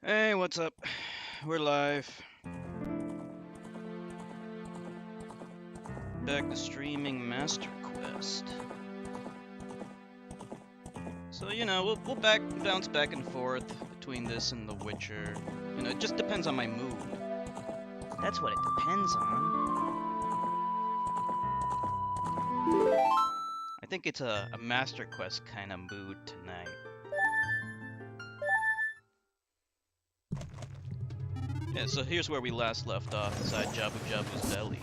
Hey, what's up? We're live. Back to streaming Master Quest. So, we'll bounce back and forth between this and The Witcher. It just depends on my mood. That's what it depends on. I think it's a Master Quest kind of mood tonight. Yeah, so here's where we last left off, inside Jabu Jabu's belly.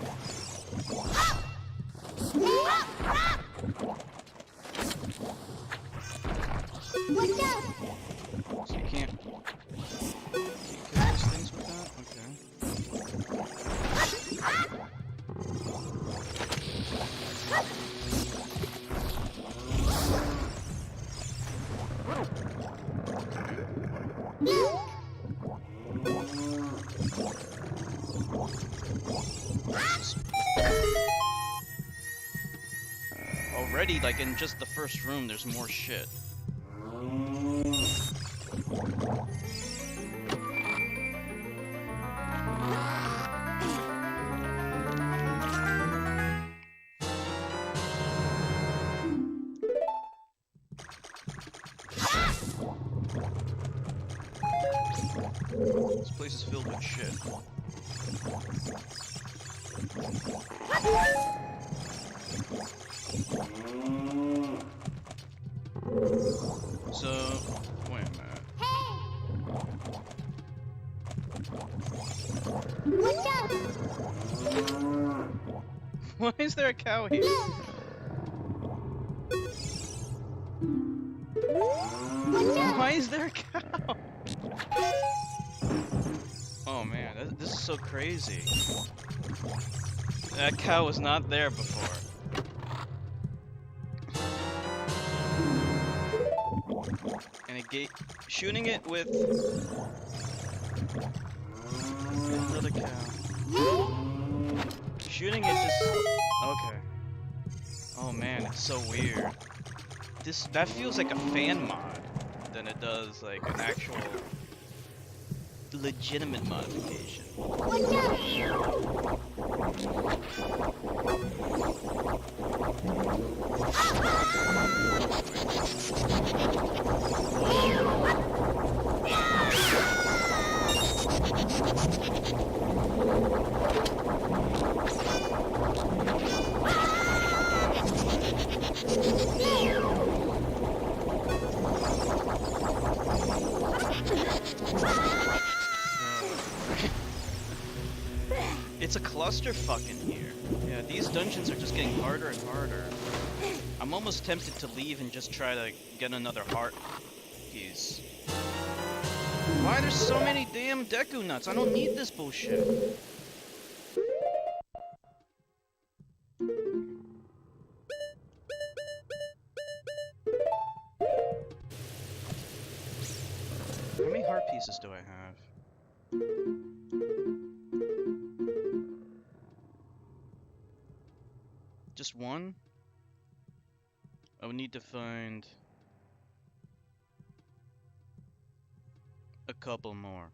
Watch out! So you can't kill these things with that? Already, like in just the first room, there's more shit. This place is filled with shit. So, wait a minute. Hey! Watch out! Why is there a cow here? Watch out! Why is there a cow? Oh man, this is so crazy. That cow was not there before. And shooting it with another cow. Shooting it just okay. Oh man, it's so weird. That feels like a fan mod than it does like an actual legitimate modification. Watch out! It's a clusterfuck in here. Yeah, these dungeons are just getting harder and harder. I'm almost tempted to leave and just try to get another heart piece. Why there's so many damn Deku nuts? I don't need this bullshit. How many heart pieces do I have? Just one? I would need to find a couple more.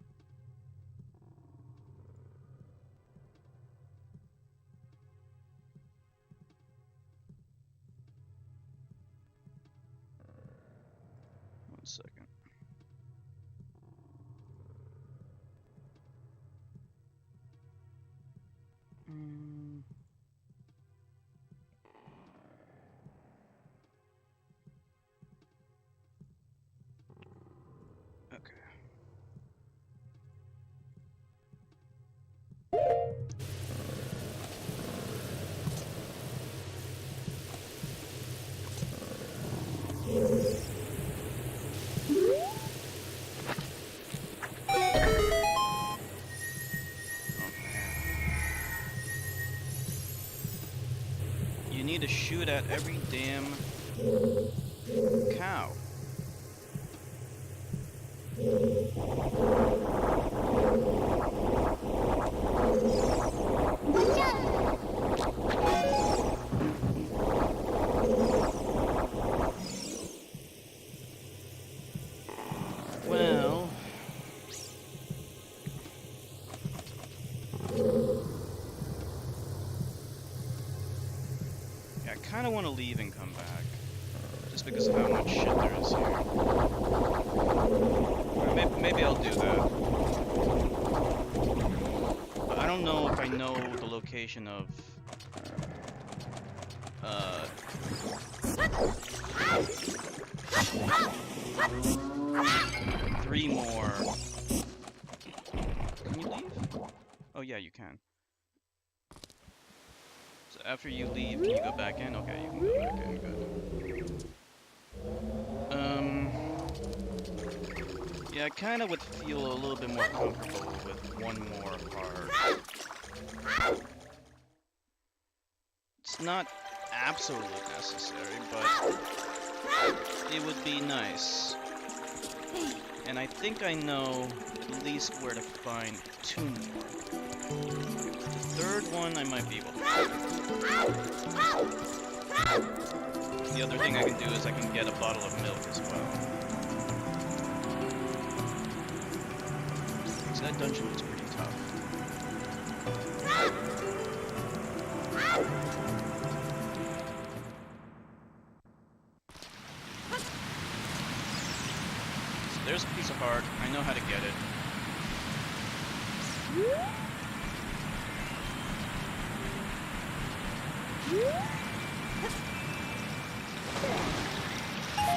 One second. Okay. You need to shoot at every damn cow. Watch out! Well, kind of want to leave and come back, just because of how much shit there is here. Maybe I'll do that. But I don't know if I know the location of 3 more. Can you leave? Oh yeah, you can. So after you leave, can you go back in? Okay, you can go back in. Good. Yeah, I kind of would feel a little bit more comfortable with one more heart. It's not absolutely necessary, but it would be nice. And I think I know at least where to find 2 more. The 3rd one I might be able to find. The other thing I can do is I can get a bottle of milk as well. So that dungeon looks pretty tough. There's a piece of heart. I know how to get it.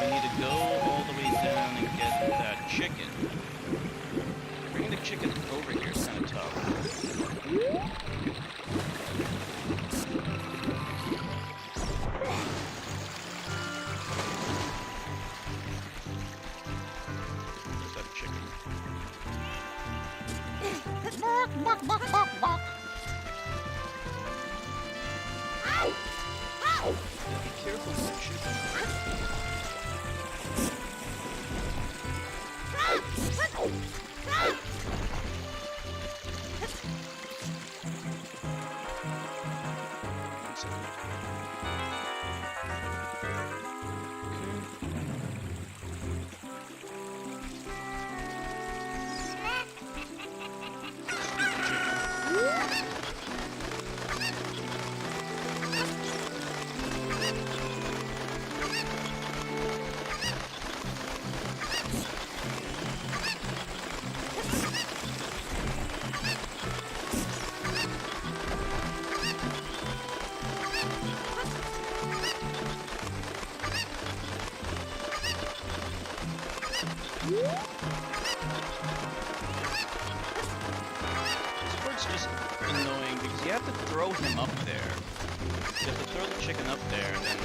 We need to go all the way down and get that chicken. Bringing the chicken over here is kind of tough. This part's just annoying because you have to throw him up there. You have to throw the chicken up there and then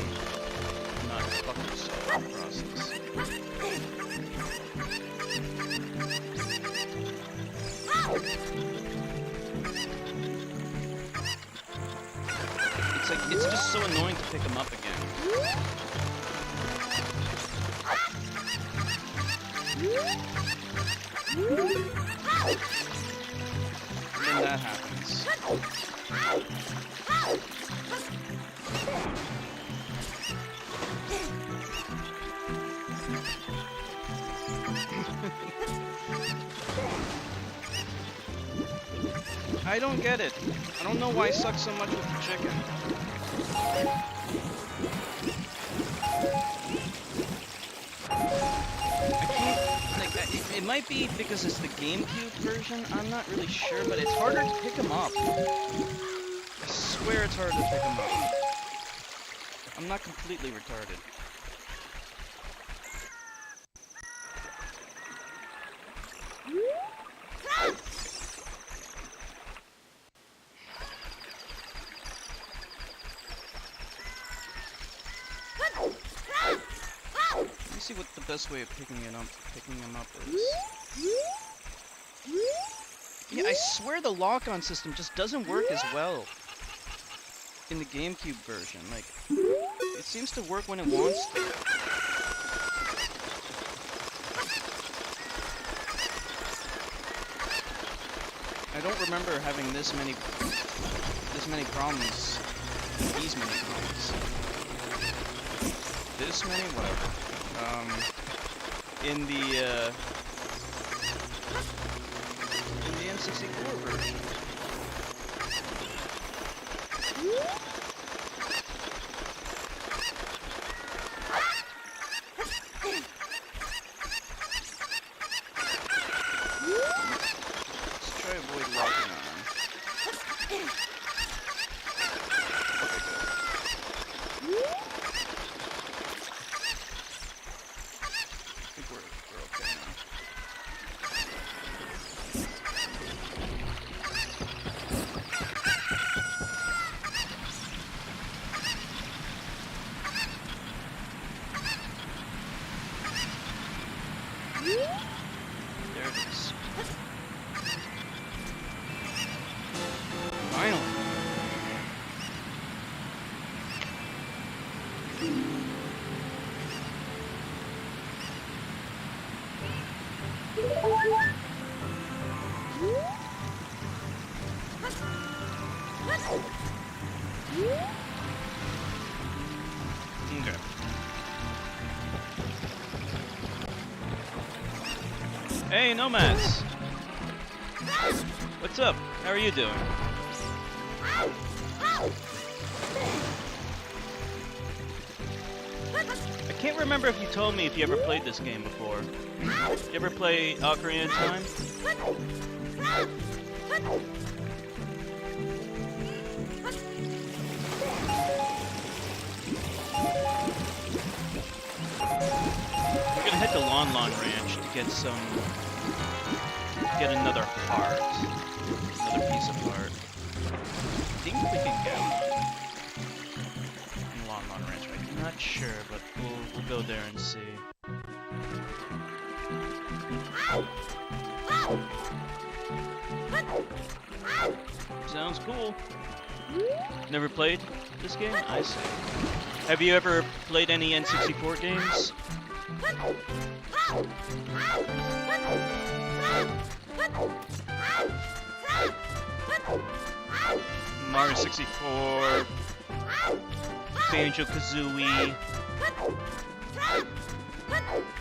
not fuck yourself in the process. It's just so annoying to pick him up again. And then that happens. I don't get it. I don't know why I suck so much with the chicken. It might be because it's the GameCube version, I'm not really sure, but it's harder to pick them up. I swear it's harder to pick them up. I'm not completely retarded. See what the best way of picking them up is. Yeah, I swear the lock-on system just doesn't work as well in the GameCube version. Like, it seems to work when it wants to. I don't remember having this many problems. These many problems. This many? Whatever. In the N64 version. Hey, Nomads! What's up? How are you doing? I can't remember if you told me if you ever played this game before. You ever play Ocarina of Time? We're gonna head to Lon Lon Ranch to get another heart. Another piece of heart. I think we can get one in Lon Lon Ranch. I'm not sure, but we'll go there and see. Sounds cool. Never played this game? I see. Have you ever played any N64 games? Mario 64, Banjo-Kazooie,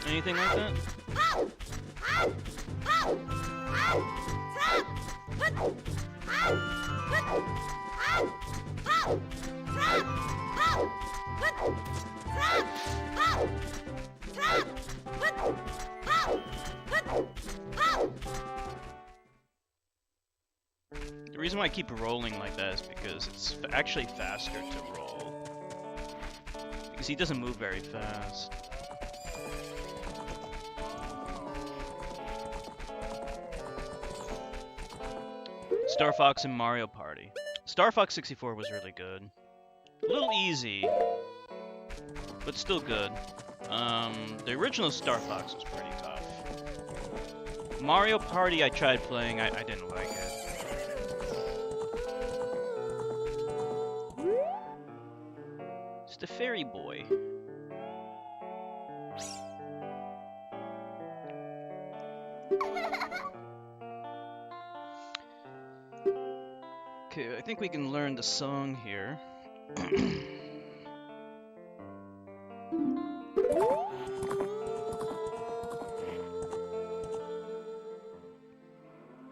anything like that? The reason why I keep rolling like that is because it's actually faster to roll. Because he doesn't move very fast. Star Fox and Mario Party. Star Fox 64 was really good. A little easy, but still good. The original Star Fox was pretty tough. Mario Party I tried playing, I didn't like it. It's the fairy boy. Okay, I think we can learn the song here.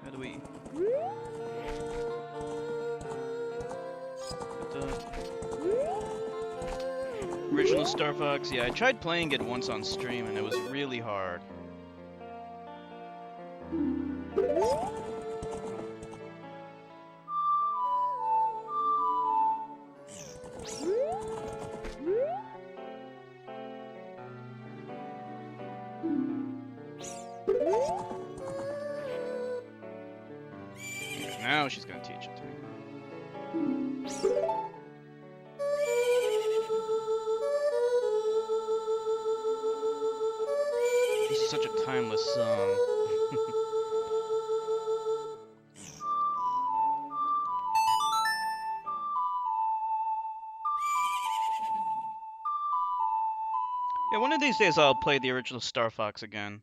How do we... Original Star Fox, yeah, I tried playing it once on stream and it was really hard. Now she's gonna teach it to me. This is such a timeless song. Yeah, one of these days I'll play the original Star Fox again.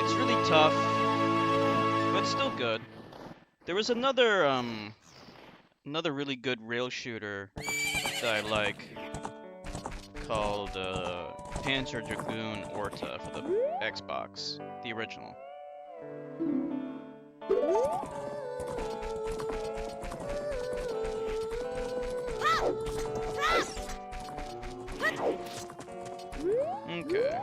It's really tough, but still good. There was another really good rail shooter that I like called Panzer Dragoon Orta for the Xbox, the original. Okay.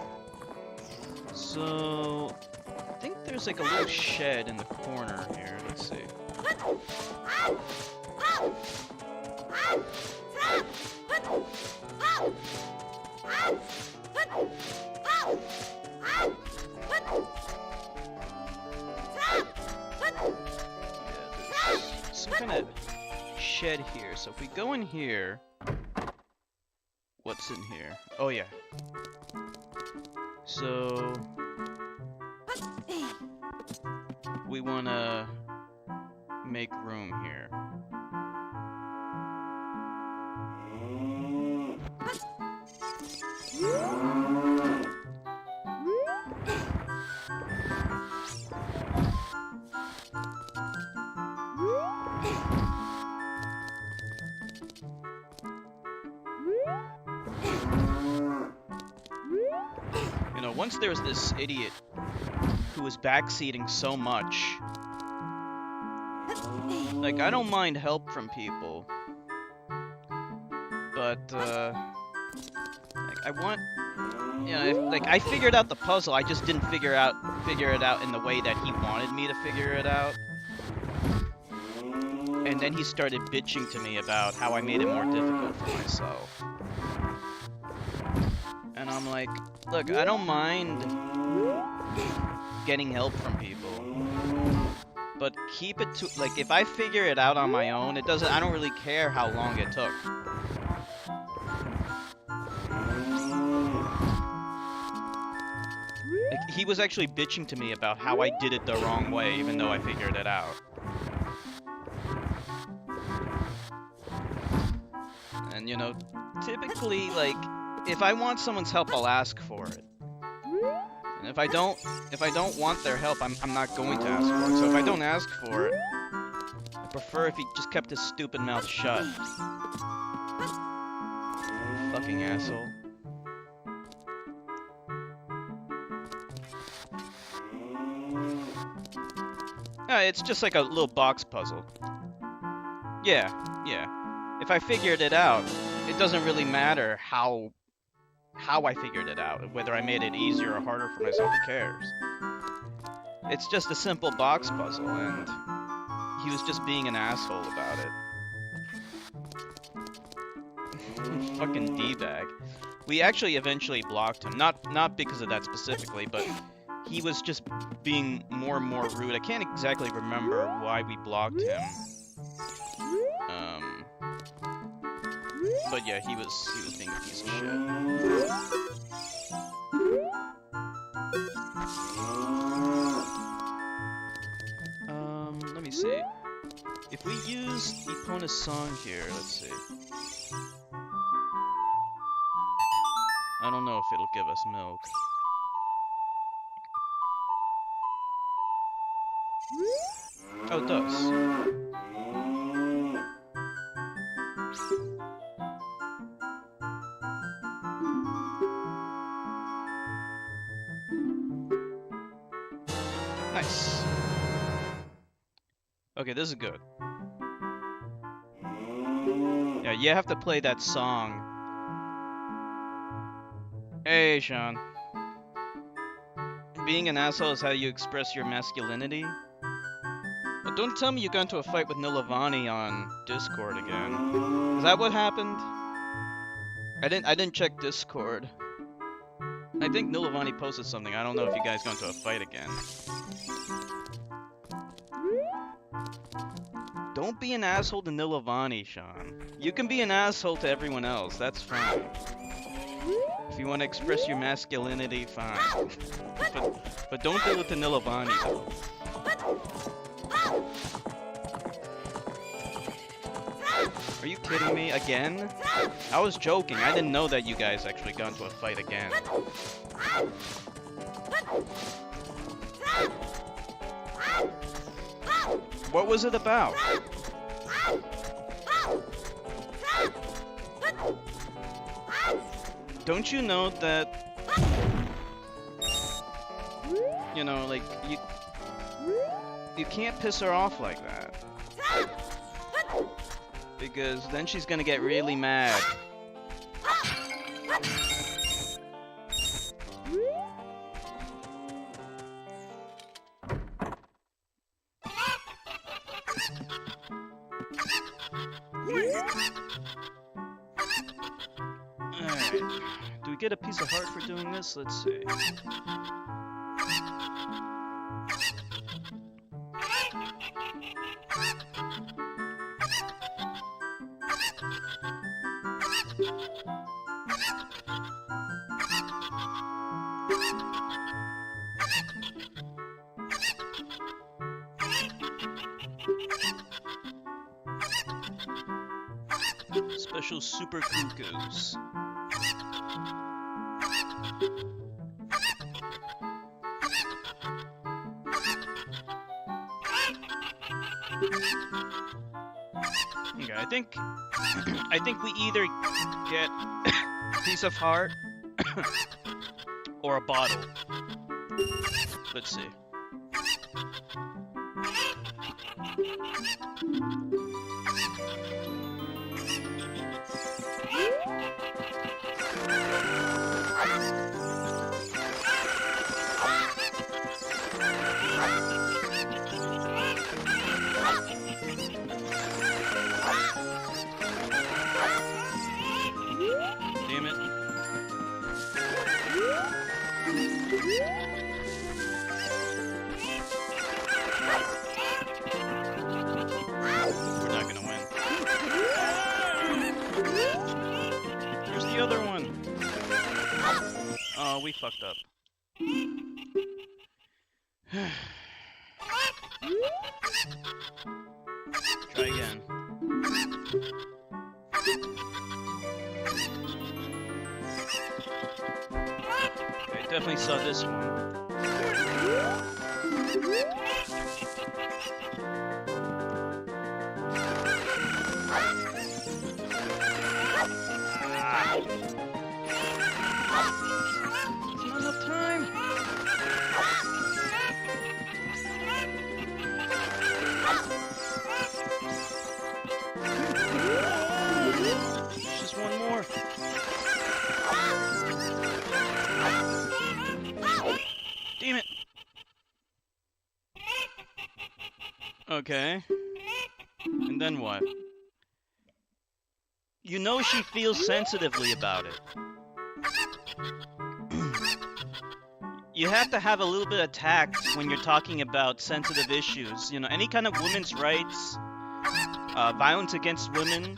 So, I think there's like a little shed in the corner here. Let's see. Yeah, there's some kind of shed here. So if we go in here, what's in here? Oh yeah. So we want to make room here. once there was this idiot who was backseating so much. Like, I don't mind help from people, but like I want, you know, like I figured out the puzzle. I just didn't figure it out in the way that he wanted me to figure it out. And then he started bitching to me about how I made it more difficult for myself. And I'm like, look, I don't mind getting help from people, but keep it to, like, if I figure it out on my own, I don't really care how long it took. Like, he was actually bitching to me about how I did it the wrong way, even though I figured it out. And, you know, typically, like, if I want someone's help, I'll ask for it. And if I don't want their help, I'm not going to ask for it. So if I don't ask for it, I prefer if he just kept his stupid mouth shut. Fucking asshole. It's just like a little box puzzle. Yeah. If I figured it out, it doesn't really matter how I figured it out. Whether I made it easier or harder for myself, who cares? It's just a simple box puzzle, and he was just being an asshole about it. Fucking D-bag. We actually eventually blocked him. Not because of that specifically, but he was just being more and more rude. I can't exactly remember why we blocked him. But yeah, he was being a piece of shit. Let me see. If we use Epona's song here, let's see. I don't know if it'll give us milk. Oh, it does. Nice. Okay, this is good. Yeah, you have to play that song. Hey, Sean. Being an asshole is how you express your masculinity? But don't tell me you got into a fight with Nilavani on Discord again. Is that what happened? I didn't check Discord. I think Nilavani posted something. I don't know if you guys got into a fight again. Don't be an asshole to Nilavani, Sean. You can be an asshole to everyone else. That's fine. If you want to express your masculinity, fine. But don't do it to Nilavani, though. Are you kidding me? Again? I was joking. I didn't know that you guys actually got into a fight again. What was it about? Don't you know that, you know, like, you can't piss her off like that. Because then she's gonna get really mad. Alright. Do we get a piece of heart for doing this? Let's see. Special super glucose. Okay, I think we either get a piece of heart Or a bottle. Let's see. Damn it. We're not gonna win. Here's the other one. Oh, we fucked up. Try again. I definitely saw this one. There's not enough time. Just one more. Damn it. Okay. And then what? You know she feels sensitively about it. You have to have a little bit of tact when you're talking about sensitive issues. You know, any kind of women's rights, violence against women,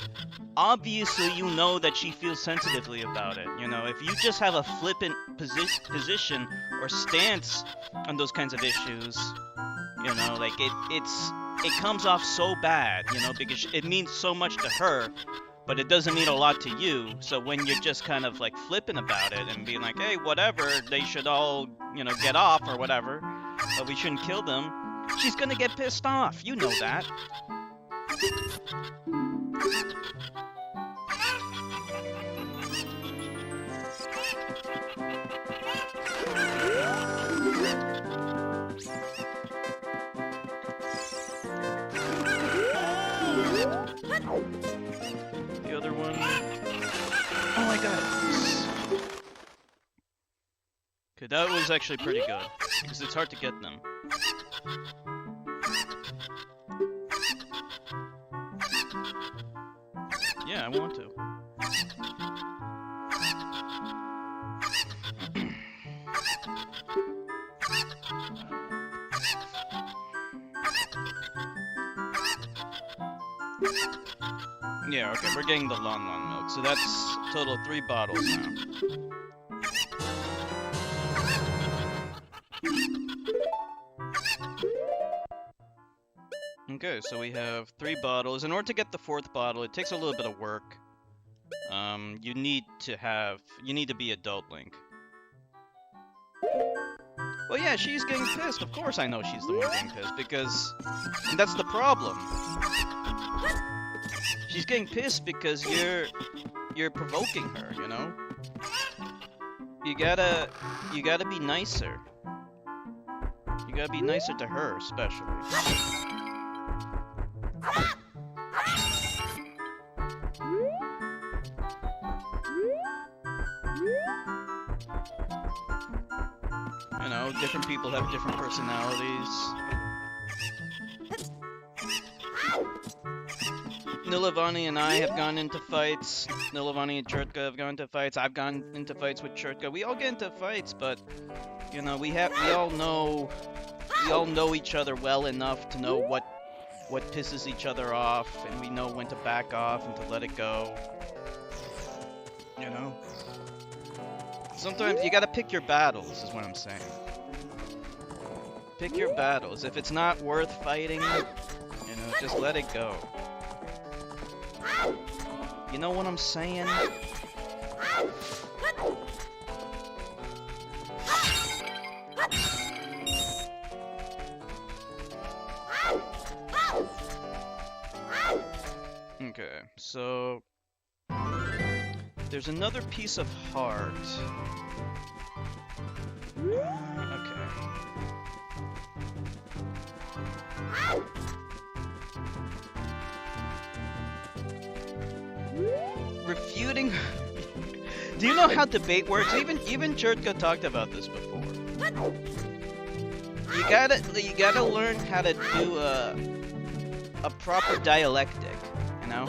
obviously you know that she feels sensitively about it. You know, if you just have a flippant position or stance on those kinds of issues, you know, like it comes off so bad, you know, because it means so much to her, but it doesn't mean a lot to you. So when you're just kind of like flippant about it and being like, hey, whatever, they should all, you know, get off or whatever, but we shouldn't kill them, she's gonna get pissed off. You know that. The other one. Oh my god. Okay, that was actually pretty good. Because it's hard to get them. Yeah, I want to. Yeah, okay, we're getting the Lon Lon milk, so that's a total of 3 bottles now. Okay, so we have 3 bottles. In order to get the 4th bottle, it takes a little bit of work. You need to be adult Link. Well, yeah, she's getting pissed. Of course I know she's the one getting pissed, because... And that's the problem. She's getting pissed because you're provoking her, you know? You gotta be nicer. You gotta be nicer to her, especially. You know, different people have different personalities. Nilavani and I have gone into fights. Nilavani and Chertka have gone into fights. I've gone into fights with Chertka. We all get into fights, but you know, we all know each other well enough to know what pisses each other off, and we know when to back off and to let it go. You know? Sometimes you gotta pick your battles, is what I'm saying. Pick your battles. If it's not worth fighting, you know, just let it go. You know what I'm saying? Okay, so... There's another piece of heart. refuting. Do you know how debate works? Even Churtka talked about this before. You gotta learn how to do a proper dialectic, you know?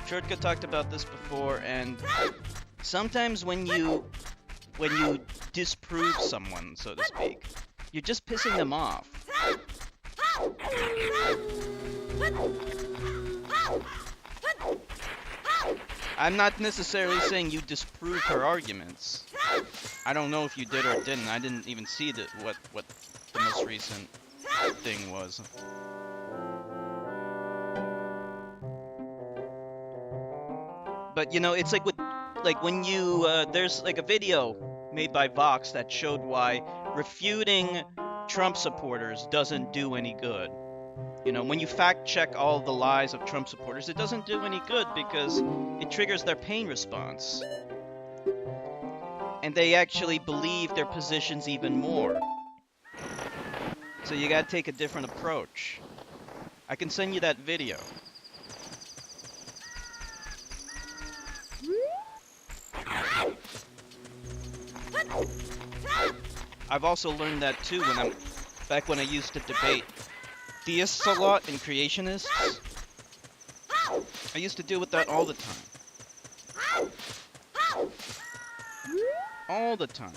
Churtka talked about this before, and sometimes when you disprove someone, so to speak, you're just pissing them off. I'm not necessarily saying you disproved her arguments. I don't know if you did or didn't. I didn't even see what the most recent thing was. But you know, it's like when you there's like a video made by Vox that showed why refuting Trump supporters doesn't do any good. You know, when you fact check all the lies of Trump supporters, it doesn't do any good because it triggers their pain response. And they actually believe their positions even more. So you gotta take a different approach. I can send you that video. I've also learned that too back when I used to debate theists a lot and creationists. I used to deal with that all the time. All the time.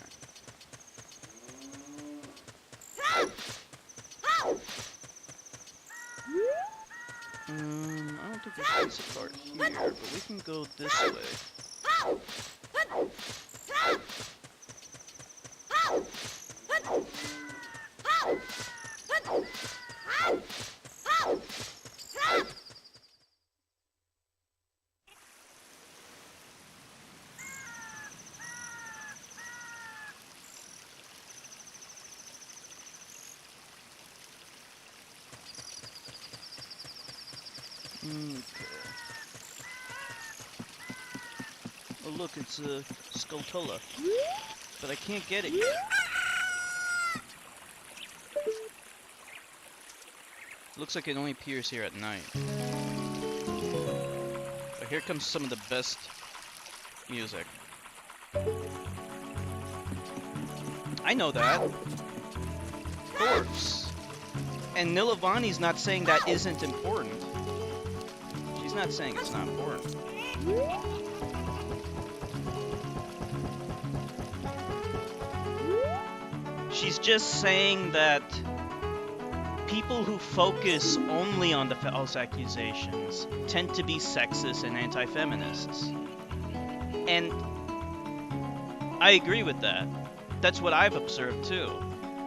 I don't think there's this part here, but we can go this way. Okay. Oh look, it's a Skulltula. But I can't get it yet. Looks like it only appears here at night. But here comes some of the best music. I know that. Of course. And Nilavani's not saying that isn't important. She's not saying it's not important. She's just saying that people who focus only on the false accusations tend to be sexist and anti-feminists. And I agree with that. That's what I've observed too.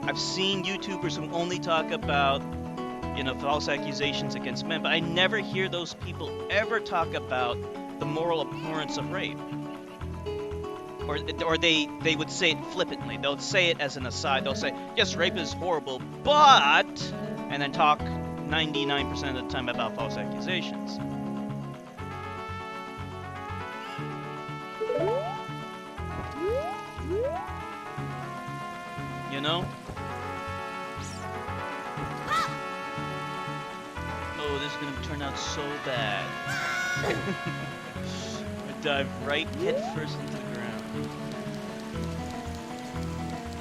I've seen YouTubers who only talk about, you know, false accusations against men, but I never hear those people ever talk about the moral abhorrence of rape. Or they would say it flippantly. They'll say it as an aside. They'll say, yes, rape is horrible, but... and then talk 99% of the time about false accusations. You know? Oh, this is gonna turn out so bad. I dive right head first into the ground.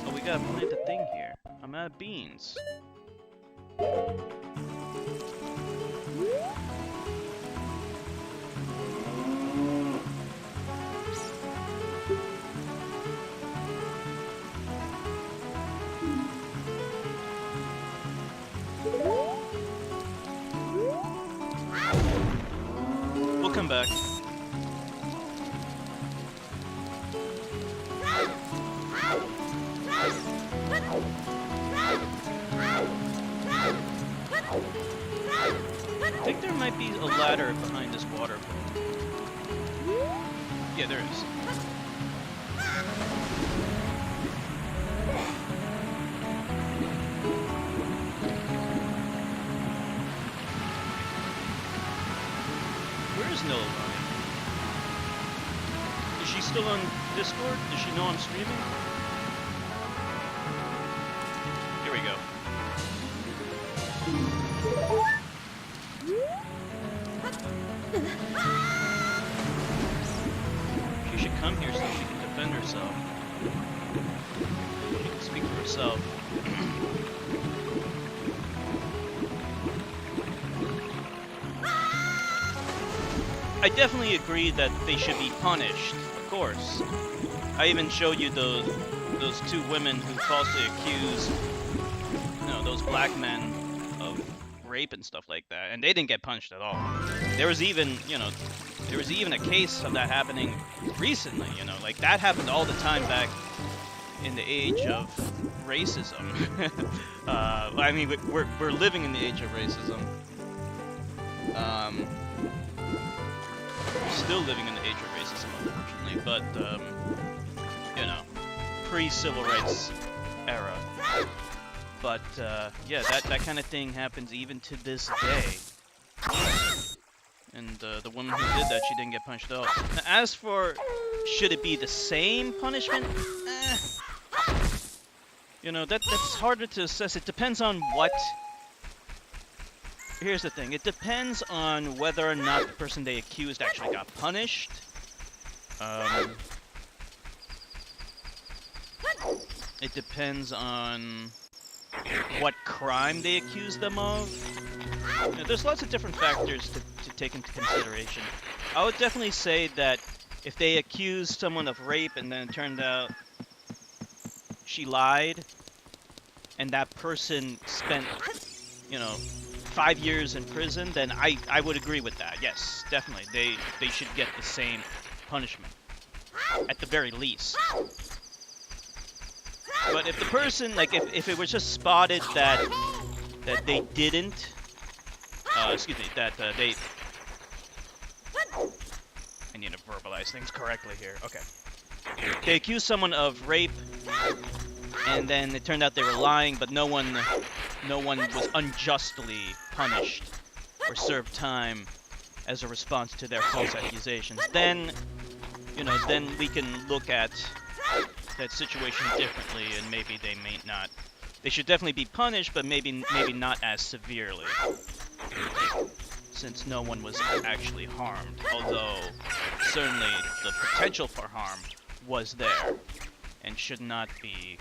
Oh, we gotta plant the thing here. I'm out of beans. We'll come back. I think there might be a ladder behind this waterfall. Yeah, there is. Where is Noah? Is she still on Discord? Does she know I'm streaming? Here we go. She should come here so she can defend herself. She can speak for herself. I definitely agree that they should be punished, of course. I even showed you those two women who falsely accused, those black men of rape and stuff like that, and they didn't get punished at all. There was even a case of that happening recently, like that happened all the time back in the age of racism. I mean, we're living in the age of racism. We're still living in the age of racism, unfortunately, but pre-civil rights era. But yeah, that kind of thing happens even to this day. And the woman who did that, she didn't get punished at all. Now, as for should it be the same punishment? That's harder to assess. It depends on what. Here's the thing. It depends on whether or not the person they accused actually got punished. It depends on what crime they accused them of. There's lots of different factors to take into consideration. I would definitely say that if they accused someone of rape and then it turned out she lied, and that person spent, 5 years in prison, then I would agree with that. Yes, definitely. They should get the same punishment, at the very least. But if the person, like, if it was just spotted that they didn't, they... I need to verbalize things correctly here. Okay. They accused someone of rape, and then it turned out they were lying, but no one was unjustly punished or served time as a response to their false accusations. Then, then we can look at that situation differently, and maybe they may not. They should definitely be punished, but maybe not as severely, since no one was actually harmed. Although certainly the potential for harm was there, and should not be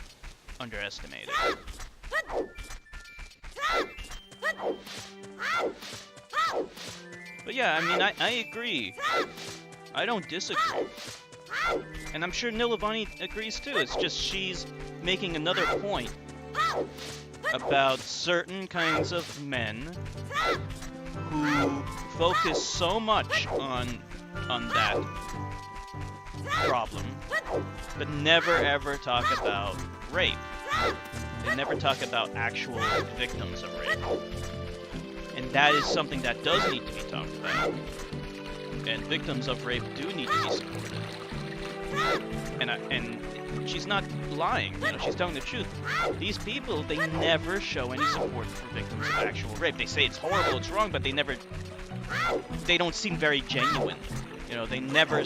underestimated. But yeah, I mean, I agree. I don't disagree. And I'm sure Nilavani agrees too. It's just she's making another point about certain kinds of men who focus so much on that problem, but never ever talk about rape. They never talk about actual victims of rape. And that is something that does need to be talked about. And victims of rape do need to be supported. And she's not lying, she's telling the truth. These people, they never show any support for victims of actual rape. They say it's horrible, it's wrong, but they don't seem very genuine. They never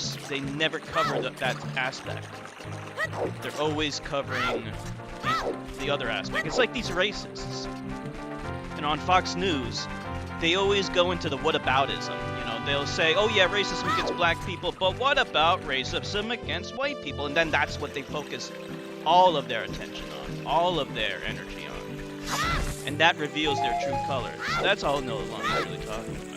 cover that aspect. They're always covering the other aspect. It's like these racists. On Fox News, they always go into the whataboutism. They'll say, oh yeah, racism against black people, but what about racism against white people? And then that's what they focus all of their attention on, all of their energy on. And that reveals their true colors. That's all Nilavani is really talking about.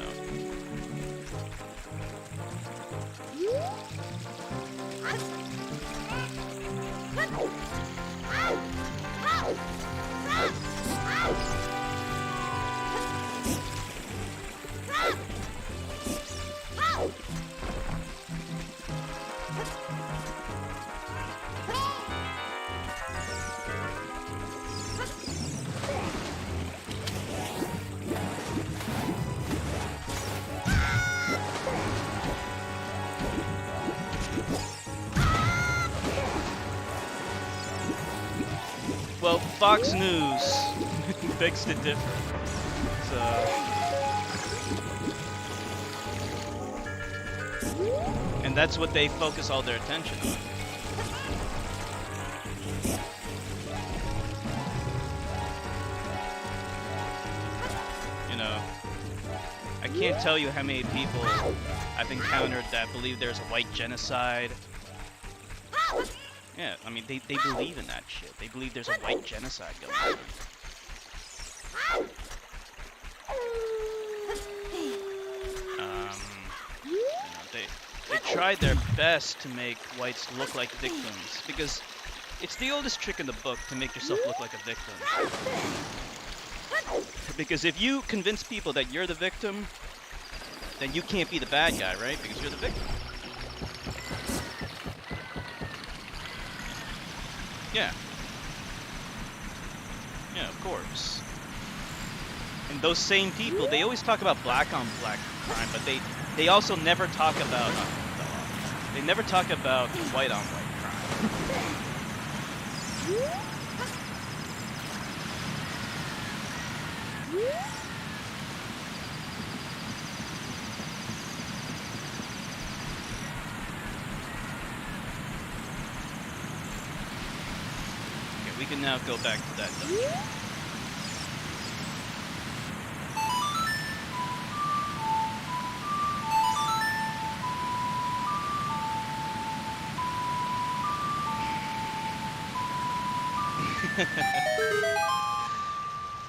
Well, Fox News begs to differ. And that's what they focus all their attention on. I can't tell you how many people I've encountered that believe there's a white genocide, Yeah, I mean, they believe in that shit. They believe there's a white genocide going on. You know, they tried their best to make whites look like victims, because it's the oldest trick in the book to make yourself look like a victim. Because if you convince people that you're the victim, then you can't be the bad guy, right? Because you're the victim. Yeah. Yeah, of course. And those same people, they always talk about black on black crime, but they also never talk about they never talk about white on white crime. Okay, we can now go back to that dungeon.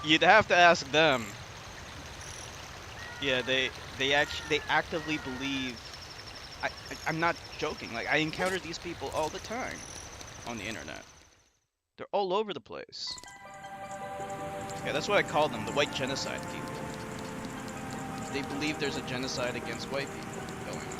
You'd have to ask them. Yeah, they actively believe. I'm not joking. Like, I encounter these people all the time on the internet. They're all over the place. Yeah, that's what I call them, the white genocide people. They believe there's a genocide against white people going on.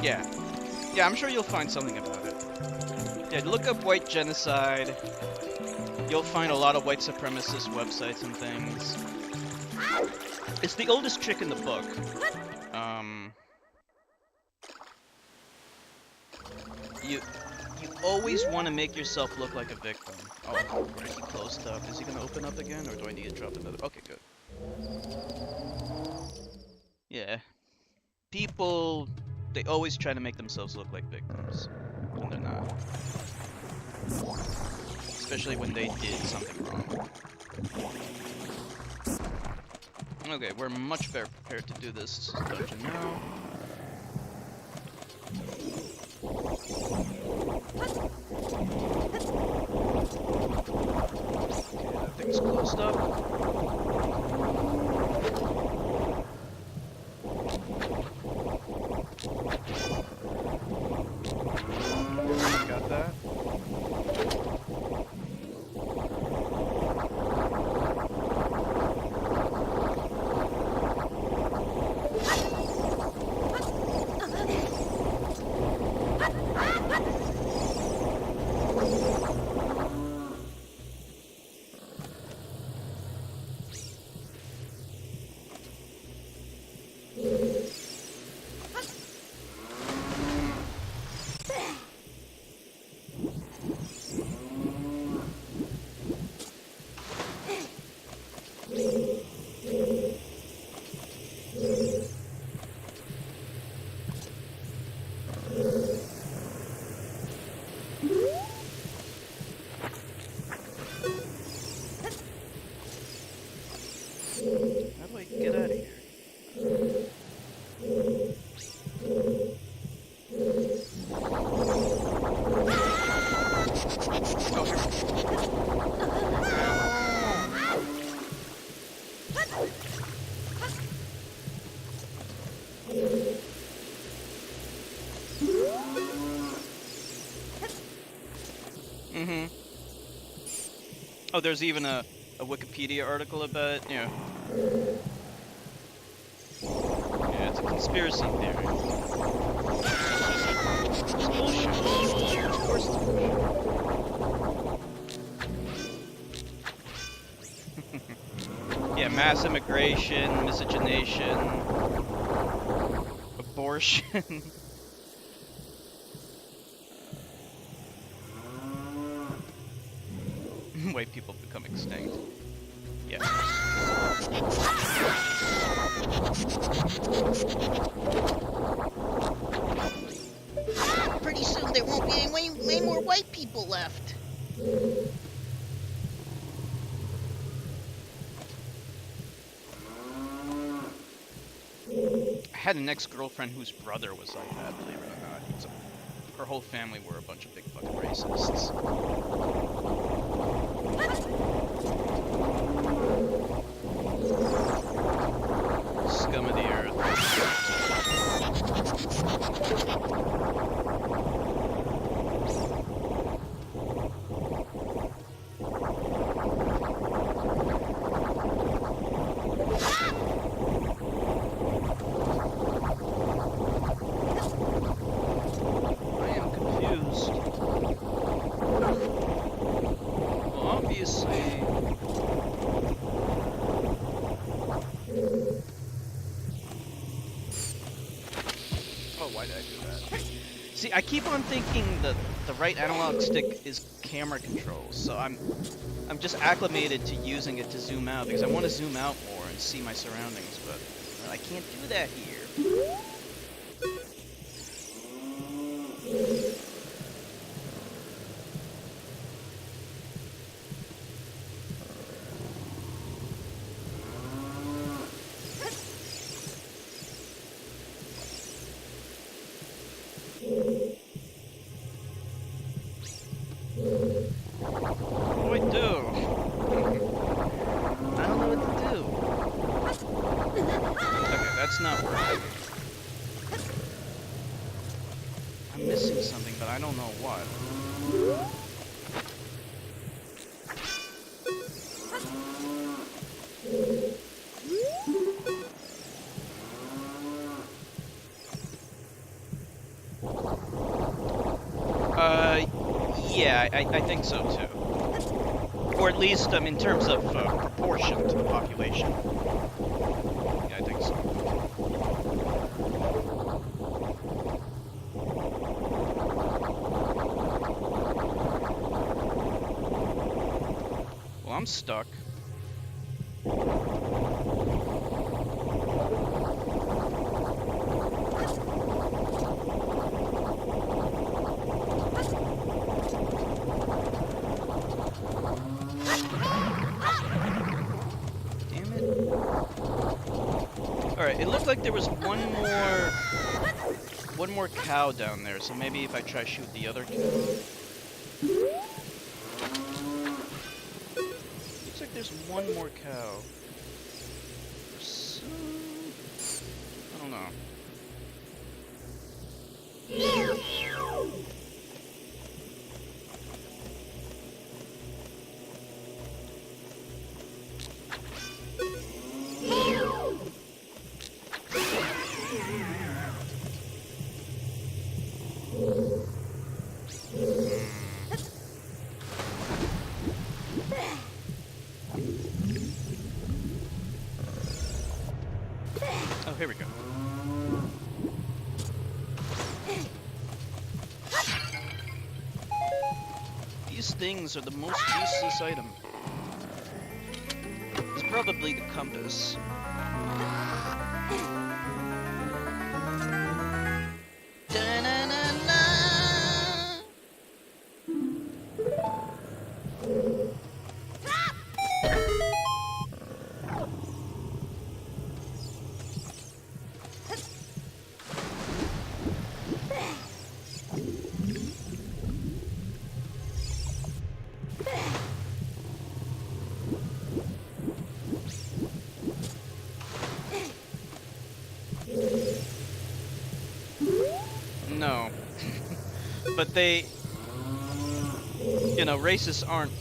Yeah. Yeah, I'm sure you'll find something about it. Yeah, look up white genocide. You'll find a lot of white supremacist websites and things. It's the oldest trick in the book. You always want to make yourself look like a victim. Oh, right, he closed up. Is he gonna open up again, or do I need to drop another? Okay, good. Yeah. People, they always try to make themselves look like victims when they're not. Especially when they did something wrong. Okay, we're much better prepared to do this dungeon now. Okay, that thing's closed up. Got that. How do I get out of here? Oh, there's even a Wikipedia article about it. Yeah. Yeah, it's a conspiracy theory. It's bullshit. Of course it's bullshit. Yeah, mass immigration, miscegenation, abortion. people left. I had an ex-girlfriend whose brother was like that, believe it or not. Her whole family were a bunch of big fucking racists. Scum of the earth. I am confused. Well, obviously... Oh, why did I do that? See, I keep on thinking that the right analog stick is camera controls, so I'm just acclimated to using it to zoom out because I want to zoom out more and see my surroundings, but I can't do that here. What do I do? I don't know what to do. Okay, that's not working. I'm missing something, but I don't know what. Yeah, I think so too. Or at least in terms of proportion to the population. Yeah, I think so. Well, I'm stuck. Alright, it looked like there was one more cow down there, so maybe if I try shoot the other cow. Looks like there's one more cow. I don't know. Oh, here we go. These things are the most useless item. It's probably the compass. Da-na-na-na. No. But they, racists aren't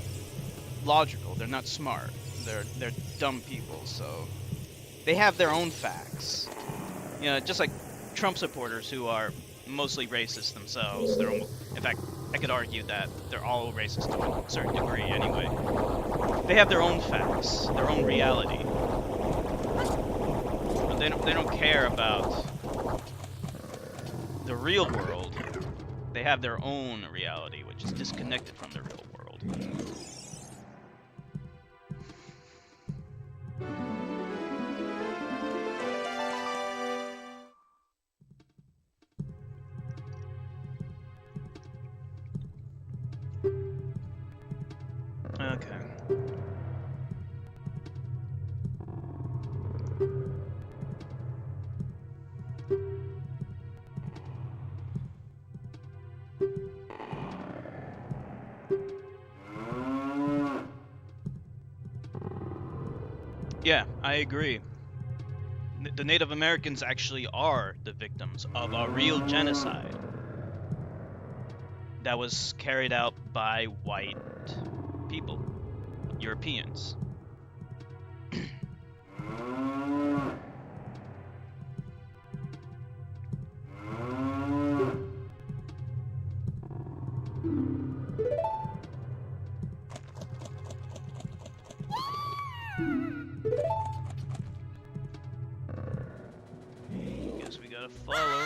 logical. They're not smart. They're dumb people, so they have their own facts. Just like Trump supporters who are mostly racist themselves. In fact, I could argue that they're all racist to a certain degree anyway. They have their own facts, their own reality. But they don't care about the real world. They have their own reality, which is disconnected from the real world. Yeah, I agree. The Native Americans actually are the victims of a real genocide that was carried out by white people, Europeans. Guess we gotta follow.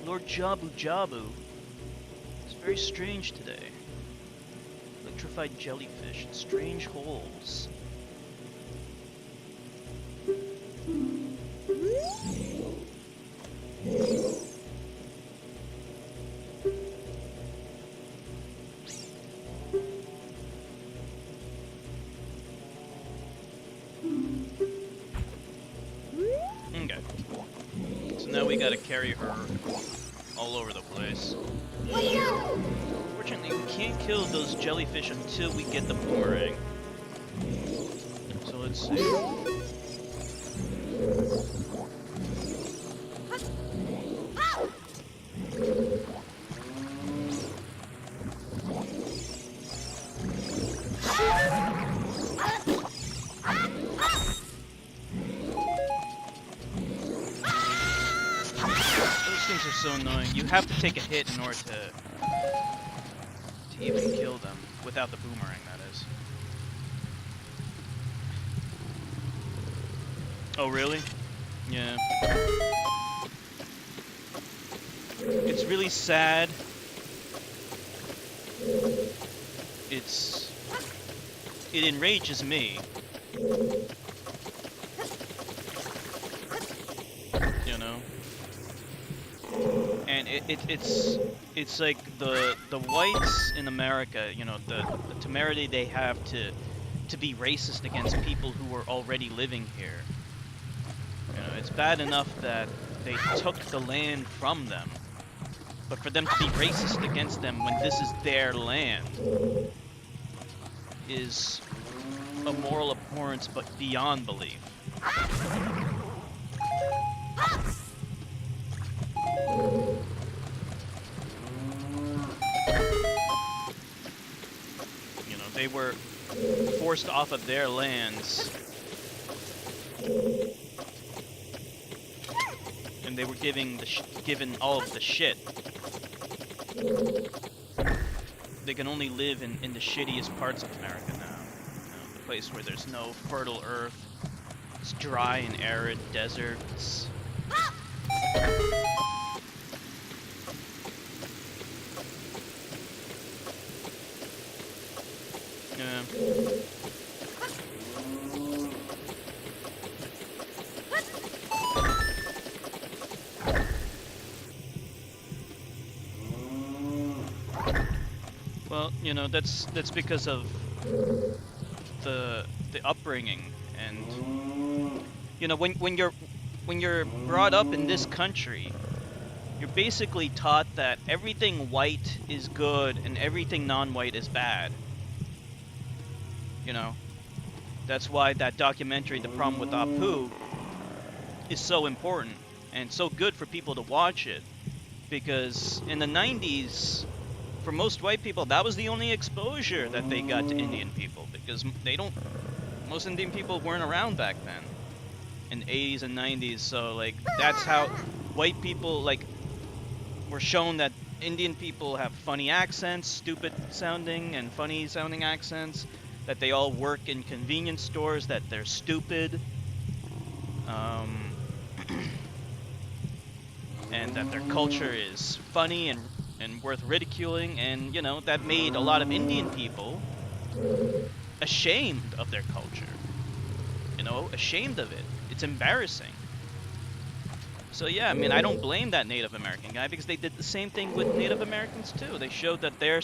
Lord Jabu Jabu. It's very strange today. Electrified jellyfish and strange holes. Okay. So now we gotta carry her all over the place. Watch out! Fortunately, we can't kill those jellyfish until we get the boomerang. So let's see. Those things are so annoying. You have to take a hit in order to even kill them without the boomerang, that is. Oh, really? Yeah. It's really sad. It enrages me. You know? And it's like the whites in America, you know, the temerity they have to be racist against people who are already living here. You know, it's bad enough that they took the land from them, but for them to be racist against them when this is their land is a moral abhorrence, but beyond belief. You know, they were forced off of their lands, and they were given all of the shit. They can only live in the shittiest parts of America now. You know, the place where there's no fertile earth. It's dry and arid deserts. Yeah. Well, you know, that's because of the upbringing, and you know, when you're brought up in this country, you're basically taught that everything white is good and everything non-white is bad. You know, that's why that documentary, The Problem with Apu, is so important and so good for people to watch it, because in the 90s, for most white people, that was the only exposure that they got to Indian people, because most Indian people weren't around back then, in the 80s and 90s, so, like, that's how white people, like, were shown that Indian people have funny accents, stupid sounding and funny sounding accents, that they all work in convenience stores, that they're stupid, and that their culture is funny and worth ridiculing, and, you know, that made a lot of Indian people ashamed of their culture. You know, ashamed of it. It's embarrassing. So yeah, I mean, I don't blame that Native American guy because they did the same thing with Native Americans too. They showed that their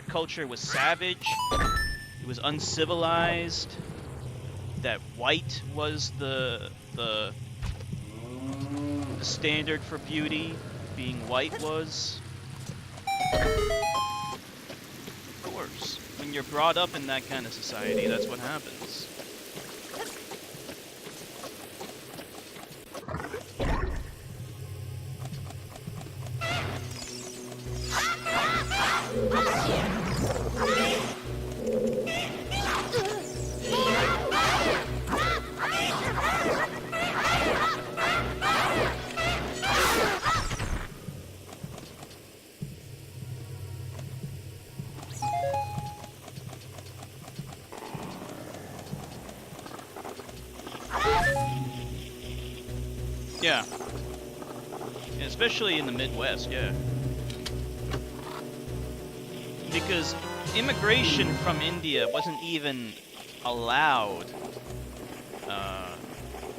culture was savage, it was uncivilized, that white was the standard for beauty, being white was. Of course, when you're brought up in that kind of society, that's what happens. Yeah. Especially in the Midwest, yeah. Because immigration from India wasn't even allowed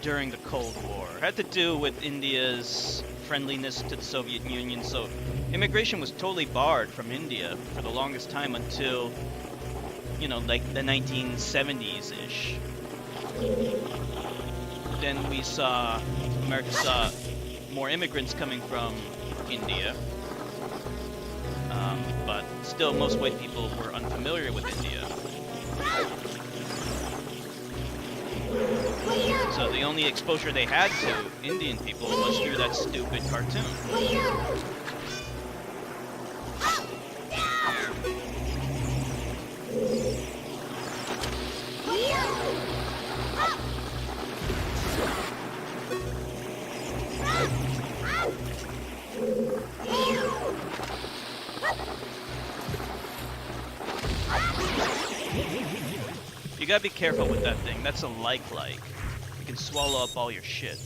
during the Cold War. It had to do with India's friendliness to the Soviet Union, so immigration was totally barred from India for the longest time until, you know, like the 1970s-ish. Then America saw more immigrants coming from India, but still most white people were unfamiliar with India. So the only exposure they had to Indian people was through that stupid cartoon. You gotta be careful with that thing. That's a like. You can swallow up all your shit.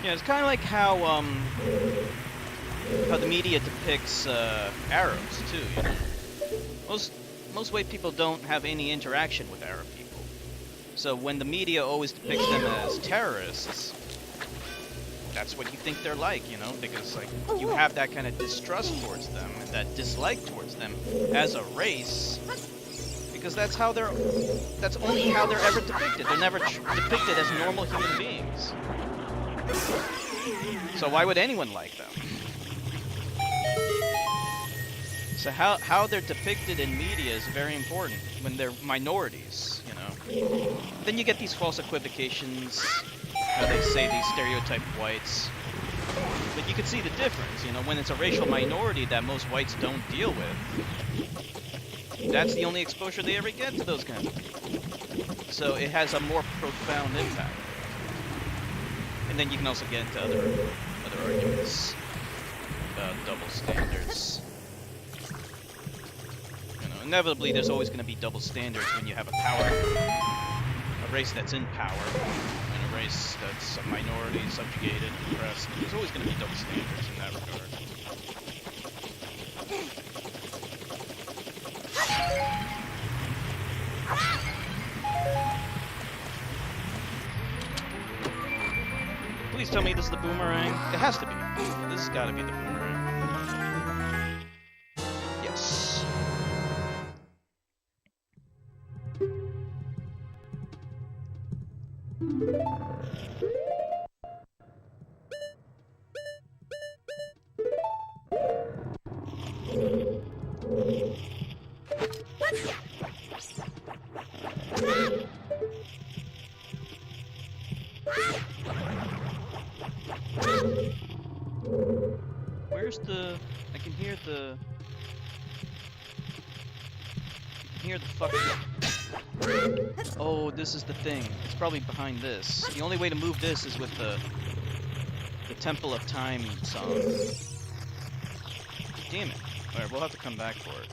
Yeah, it's kind of like how the media depicts Arabs too. You know, most white people don't have any interaction with Arab people, so when the media always depicts them as terrorists, that's what you think they're like. You know, because like you have that kind of distrust towards them and that dislike towards them as a race. Because that's only how they're ever depicted. They're never depicted as normal human beings. So why would anyone like them? So how they're depicted in media is very important when they're minorities, you know. Then you get these false equivocations, how they say these stereotyped whites. But you can see the difference, you know, when it's a racial minority that most whites don't deal with. That's the only exposure they ever get to those kinds of people. So it has a more profound impact. And then you can also get into other arguments about double standards. You know, inevitably there's always going to be double standards when you have a race that's in power, and a race that's a minority, subjugated, oppressed. There's always going to be double standards in that regard. Please tell me this is the boomerang. It has to be. This has got to be the boomerang. Yes. Where's the... I can hear the fucking... Oh, this is the thing. It's probably behind this. The only way to move this is with the Temple of Time song. Damn it. Alright, we'll have to come back for it.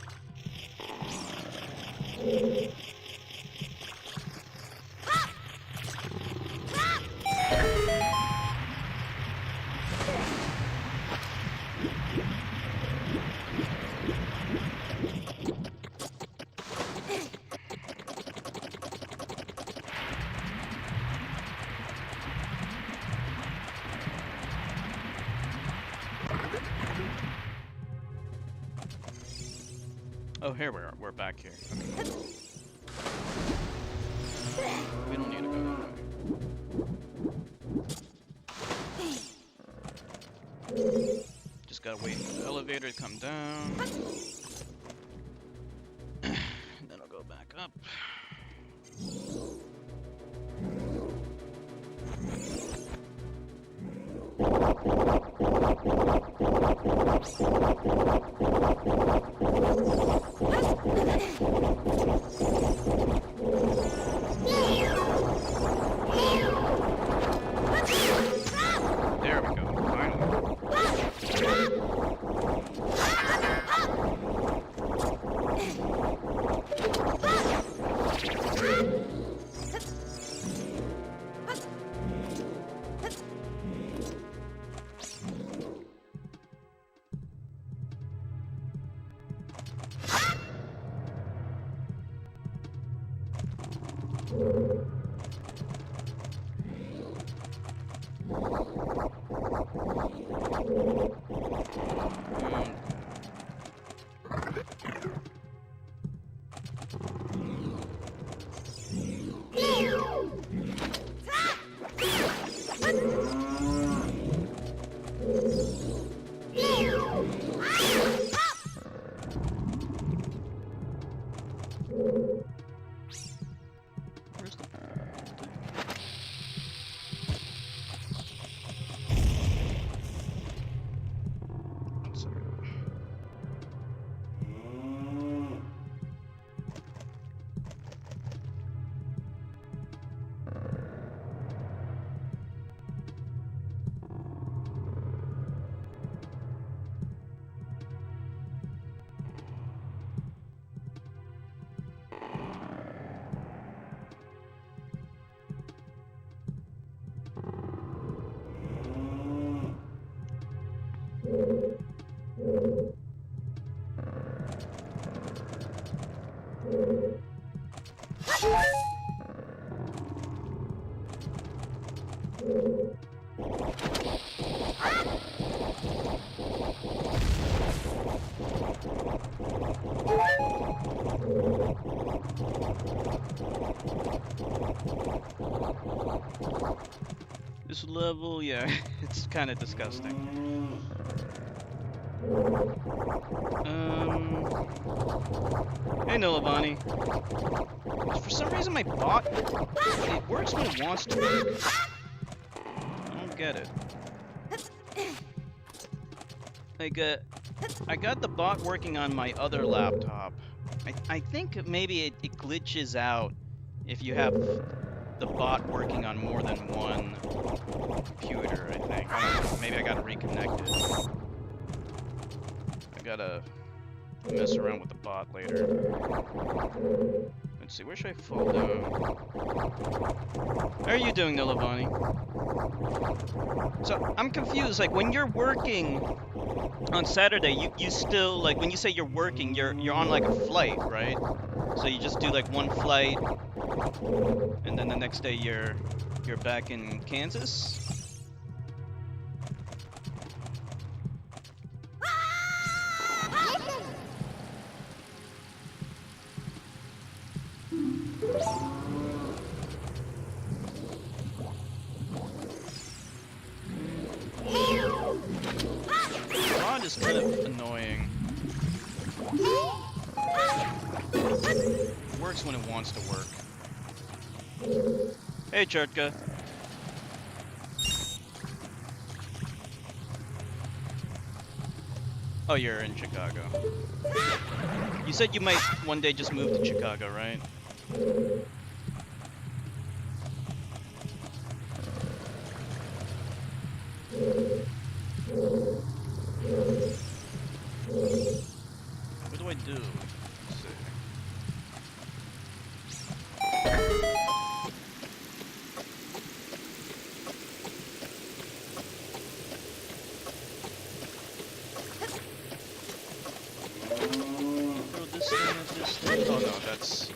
Oh, here we are. We're back here. Okay. We don't need to go that way. Just gotta wait for the elevator to come down. Then I'll go back up. There we go, finally. Where's the One second. This level, yeah, it's kind of disgusting. Hey Nilabani. For some reason my bot, it works when it wants to work. I don't get it. Like, I got the bot working on my other laptop. I think maybe it glitches out if you have the bot working on more than one computer, I think. I don't know, maybe I gotta reconnect it. I gotta mess around with the bot later. Let's see, where should I fall down? How are you doing, Nilabani? So, I'm confused, like, when you're working on Saturday, you still, like, when you say you're working, you're on, like, a flight, right? So you just do, like, one flight, and then the next day you're back in Kansas? Rod is kind of annoying. It works when it wants to work. Hey, Chertka. Oh, you're in Chicago. You said you might one day just move to Chicago, right? Oh no, that's...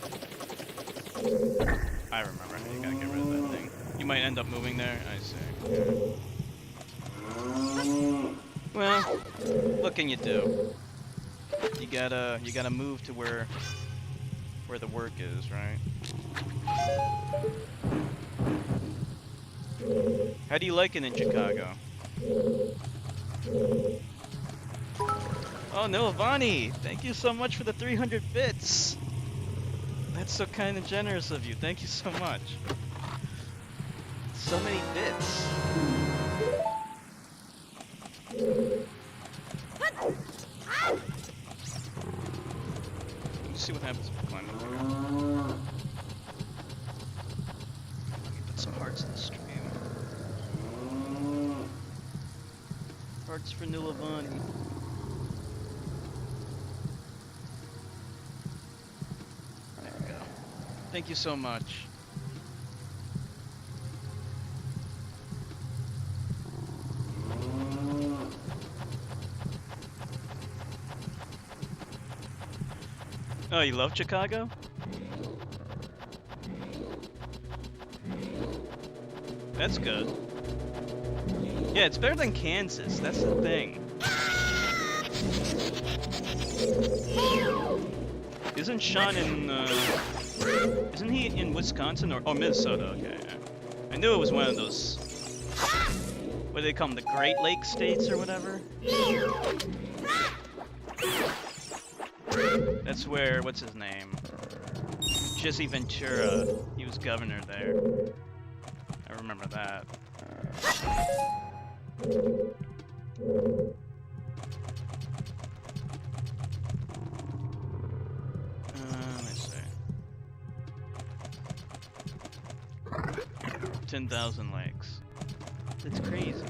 I remember. You gotta get rid of that thing. You might end up moving there. I see. Well, what can you do? You gotta move to where the work is, right? How do you like it in Chicago? Oh no, Vani! Thank you so much for the 300 bits! That's so kind and generous of you. Thank you so much. So many bits. Let's see what happens if we climb up here. Let me put some hearts in the stream. Hearts for Nilavani. There we go. Thank you so much. Oh, you love Chicago? That's good. Yeah, it's better than Kansas, that's the thing. Isn't Sean in, isn't he in Wisconsin or Minnesota? Okay, yeah. I knew it was one of those, what do they call them, the Great Lakes states or whatever? That's where, what's his name? Jesse Ventura, he was governor there. I remember that. Let me see. 10,000 likes. That's crazy.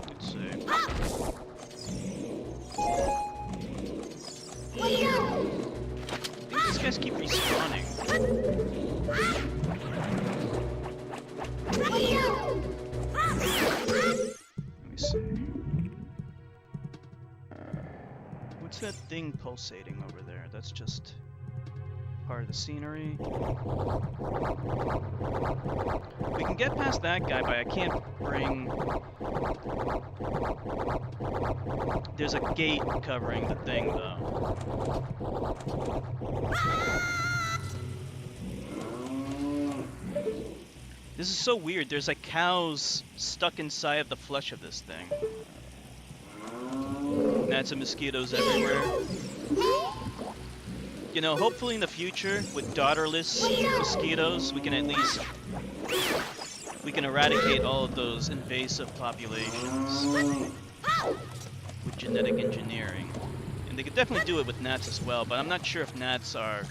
Let's see. These guys keep respawning. Let me see. What's that thing pulsating over there? That's just part of the scenery. We can get past that guy, but I can't bring... There's a gate covering the thing, though. This is so weird. There's like cows stuck inside of the flesh of this thing. Gnats and mosquitoes everywhere. You know, hopefully in the future, with daughterless mosquitoes, we can at least... we can eradicate all of those invasive populations with genetic engineering. And they could definitely do it with gnats as well, but I'm not sure if gnats are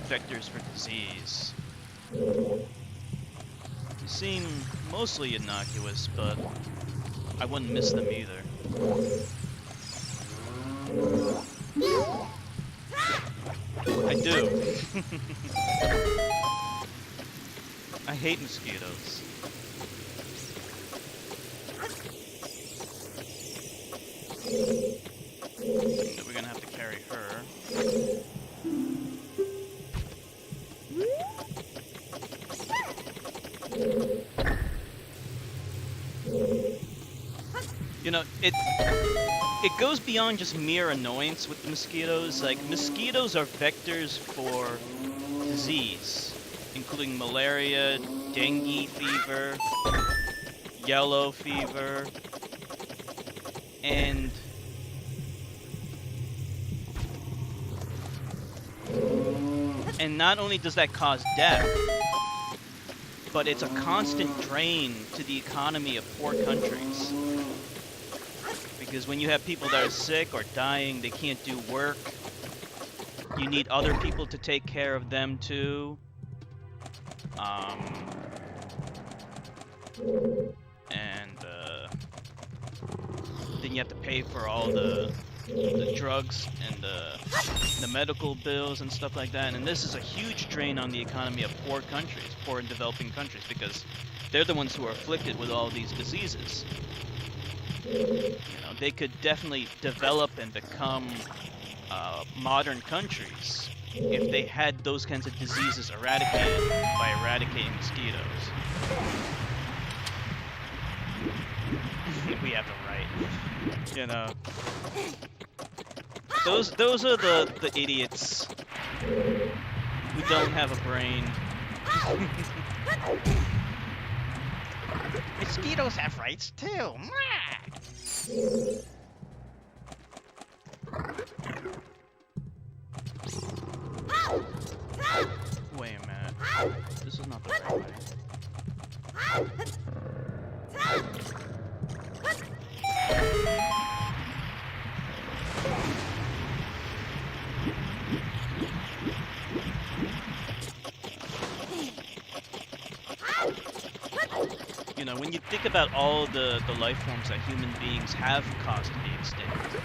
vectors for disease. They seem mostly innocuous, but I wouldn't miss them either. I do. I hate mosquitoes. We're gonna have to carry her. You know, it goes beyond just mere annoyance with the mosquitoes. Like, mosquitoes are vectors for disease, including malaria, dengue fever, yellow fever, and not only does that cause death, but it's a constant drain to the economy of poor countries. Because when you have people that are sick or dying, they can't do work. You need other people to take care of them too. And then you have to pay for all the the drugs and the medical bills and stuff like that. And this is a huge drain on the economy of poor countries, poor and developing countries, because they're the ones who are afflicted with all these diseases. You know, they could definitely develop and become modern countries if they had those kinds of diseases eradicated by eradicating mosquitoes. We have the right, you know. Those are the idiots who don't have a brain. Mosquitoes have rights too. Wait a minute. This is not the right way. You know, when you think about all the life forms that human beings have caused to be extinct,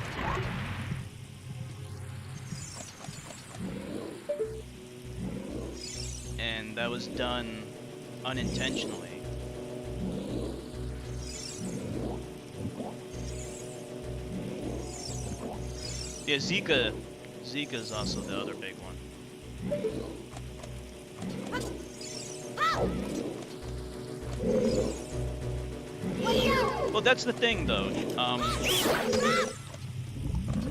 and that was done unintentionally. Yeah, Zika is also the other big one. Well, that's the thing, though.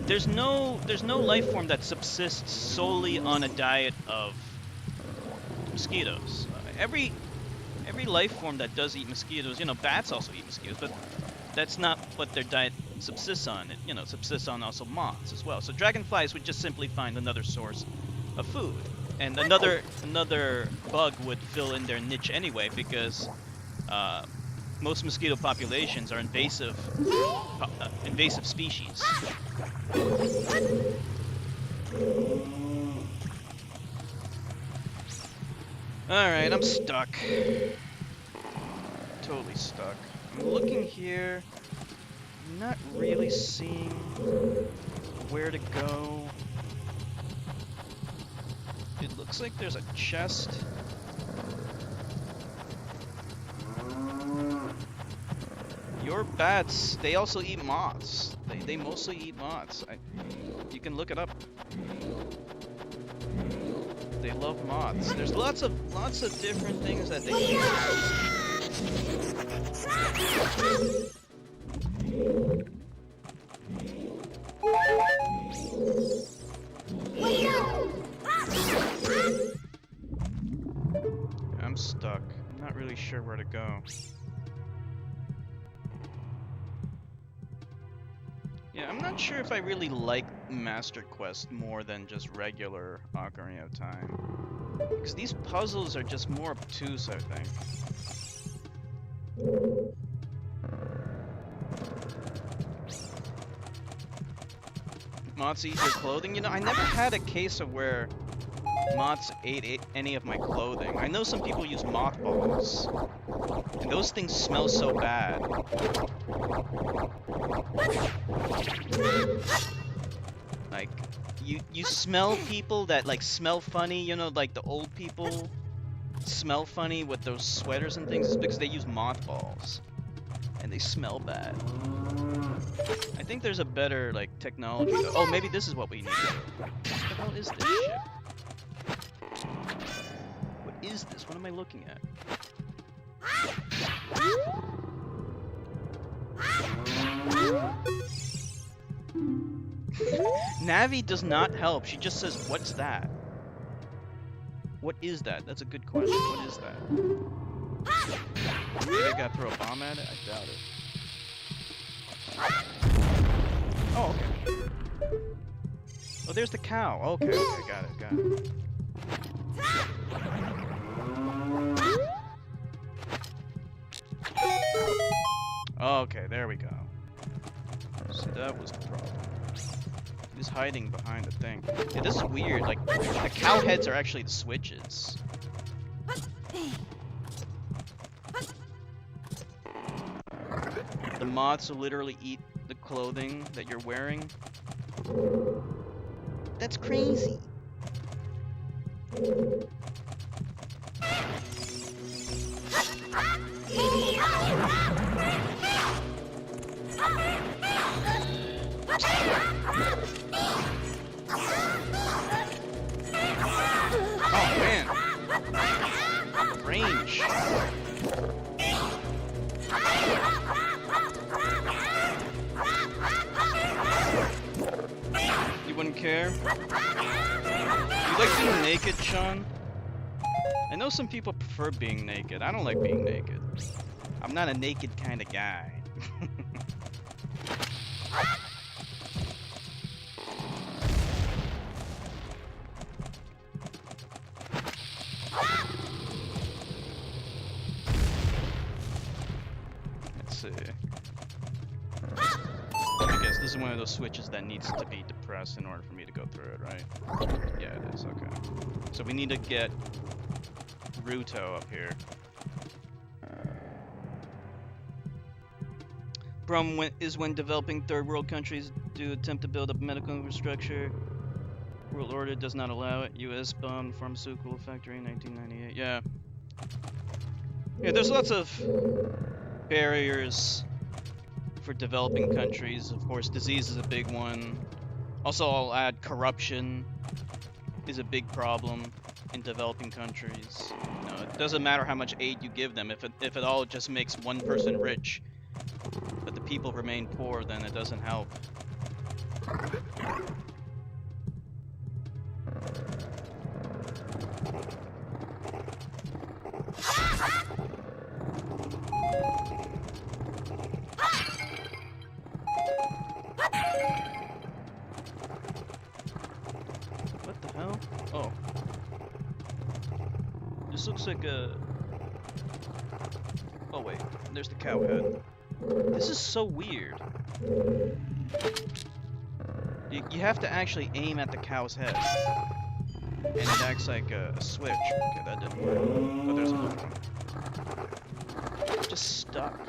There's no life form that subsists solely on a diet of mosquitoes. Every life form that does eat mosquitoes, you know, bats also eat mosquitoes, but that's not what their diet subsists on. It, you know, subsists on also moths as well. So dragonflies would just simply find another source of food, and another bug would fill in their niche anyway, because most mosquito populations are invasive species. Alright, I'm stuck. Totally stuck. I'm looking here, I'm not really seeing where to go. It looks like there's a chest. Your bats, they also eat moths. They mostly eat moths. You can look it up. They love moths. There's lots of different things that they eat. I'm stuck. I'm not really sure where to go. Yeah, I'm not sure if I really like Master Quest more than just regular Ocarina of Time. Because these puzzles are just more obtuse, I think. Moths eat your clothing? You know, I never had a case of where moths ate any of my clothing. I know some people use mothballs, and those things smell so bad. Like, you smell people that like smell funny, you know, like the old people smell funny with those sweaters and things. It's because they use mothballs, and they smell bad. I think there's a better like technology. Oh, maybe this is what we need. What the hell is this shit? What is this? What am I looking at? Navi does not help. She just says, "What's that?" What is that? That's a good question. What is that? Maybe I gotta throw a bomb at it? I doubt it. Oh, okay. Oh, there's the cow. Okay, got it. Okay, there we go. See, that was the problem. He was hiding behind the thing. Yeah, this is weird. Like, the cow heads are actually the switches. The moths will literally eat the clothing that you're wearing. That's crazy. Oh man. Range. You wouldn't care? You like being naked, Sean? I know some people prefer being naked. I don't like being naked. I'm not a naked kind of guy. Let's see. I guess this is one of those switches that needs to be depressed in order for me to go through it, right? Yeah, it is. Okay. So we need to get Ruto up here. Problem is when developing third world countries do attempt to build up medical infrastructure. World order does not allow it. U.S. bombed pharmaceutical factory in 1998. Yeah. Yeah, there's lots of barriers for developing countries. Of course, disease is a big one. Also, I'll add corruption is a big problem in developing countries. You know, it doesn't matter how much aid you give them. If it all just makes one person rich, but the people remain poor, then it doesn't help. What the hell? Oh. This looks like a... Oh wait, there's the cow head. This is so weird. You have to actually aim at the cow's head. And it acts like a switch. Okay, that didn't work. Oh, there's another one. Just stuck.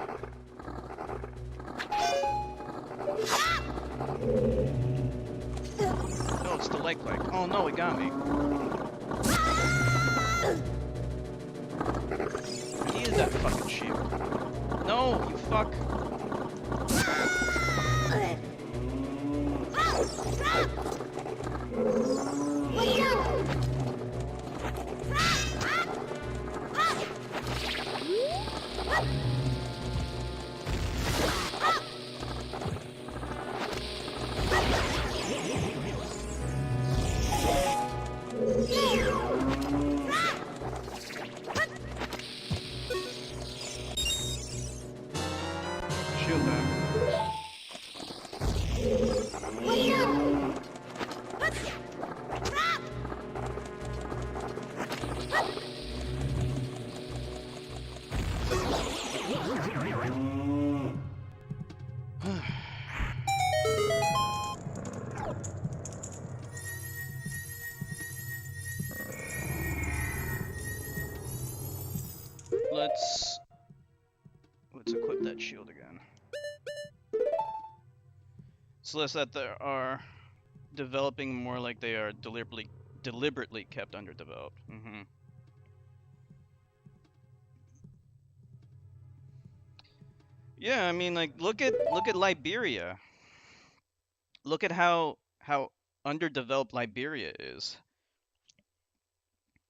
No, it's the leg. Oh no, it got me. I needed that fucking shield. No, you fuck. Shield that. Let's equip that shield again. So less that they are developing more like they are deliberately kept underdeveloped. Yeah, I mean, like look at Liberia. Look at how underdeveloped Liberia is.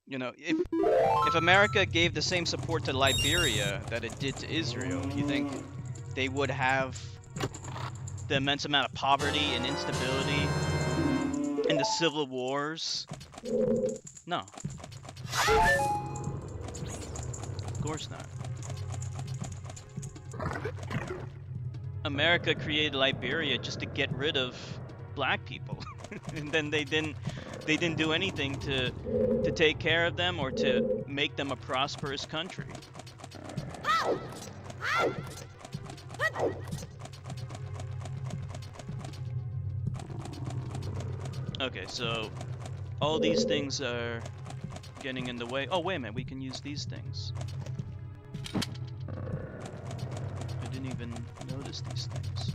You know, if America gave the same support to Liberia that it did to Israel, you think they would have the immense amount of poverty and instability and the civil wars? No. Of course not. America created Liberia just to get rid of black people. And then they didn't do anything to take care of them or to make them a prosperous country. Okay, so all these things are getting in the way. Oh, wait a minute, we can use these things. I didn't even notice these things.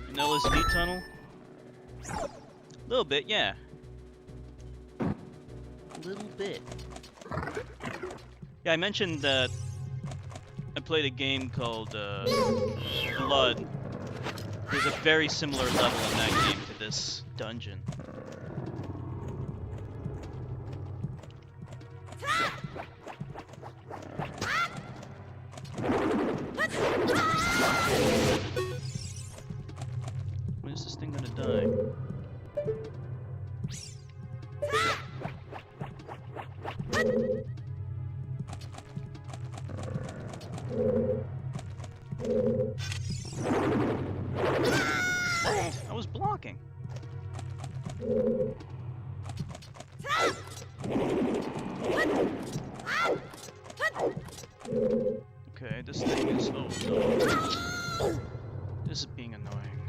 An LSD tunnel? A little bit, yeah. A little bit. Yeah, I mentioned that I played a game called Blood. There's a very similar level in that game to this dungeon. When is this thing gonna die? I was blocking. Okay, this thing is... oh no. This is being annoying.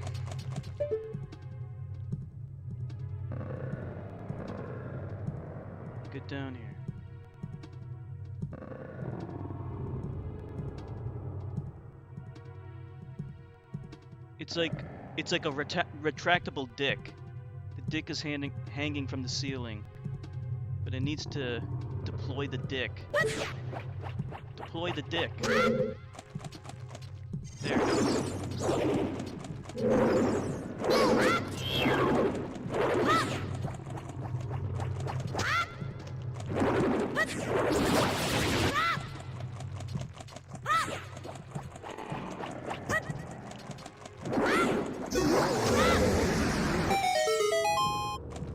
Get down here. It's like a retractable dick. The dick is hanging from the ceiling, but it needs to deploy the dick. Deploy the dick. There it is.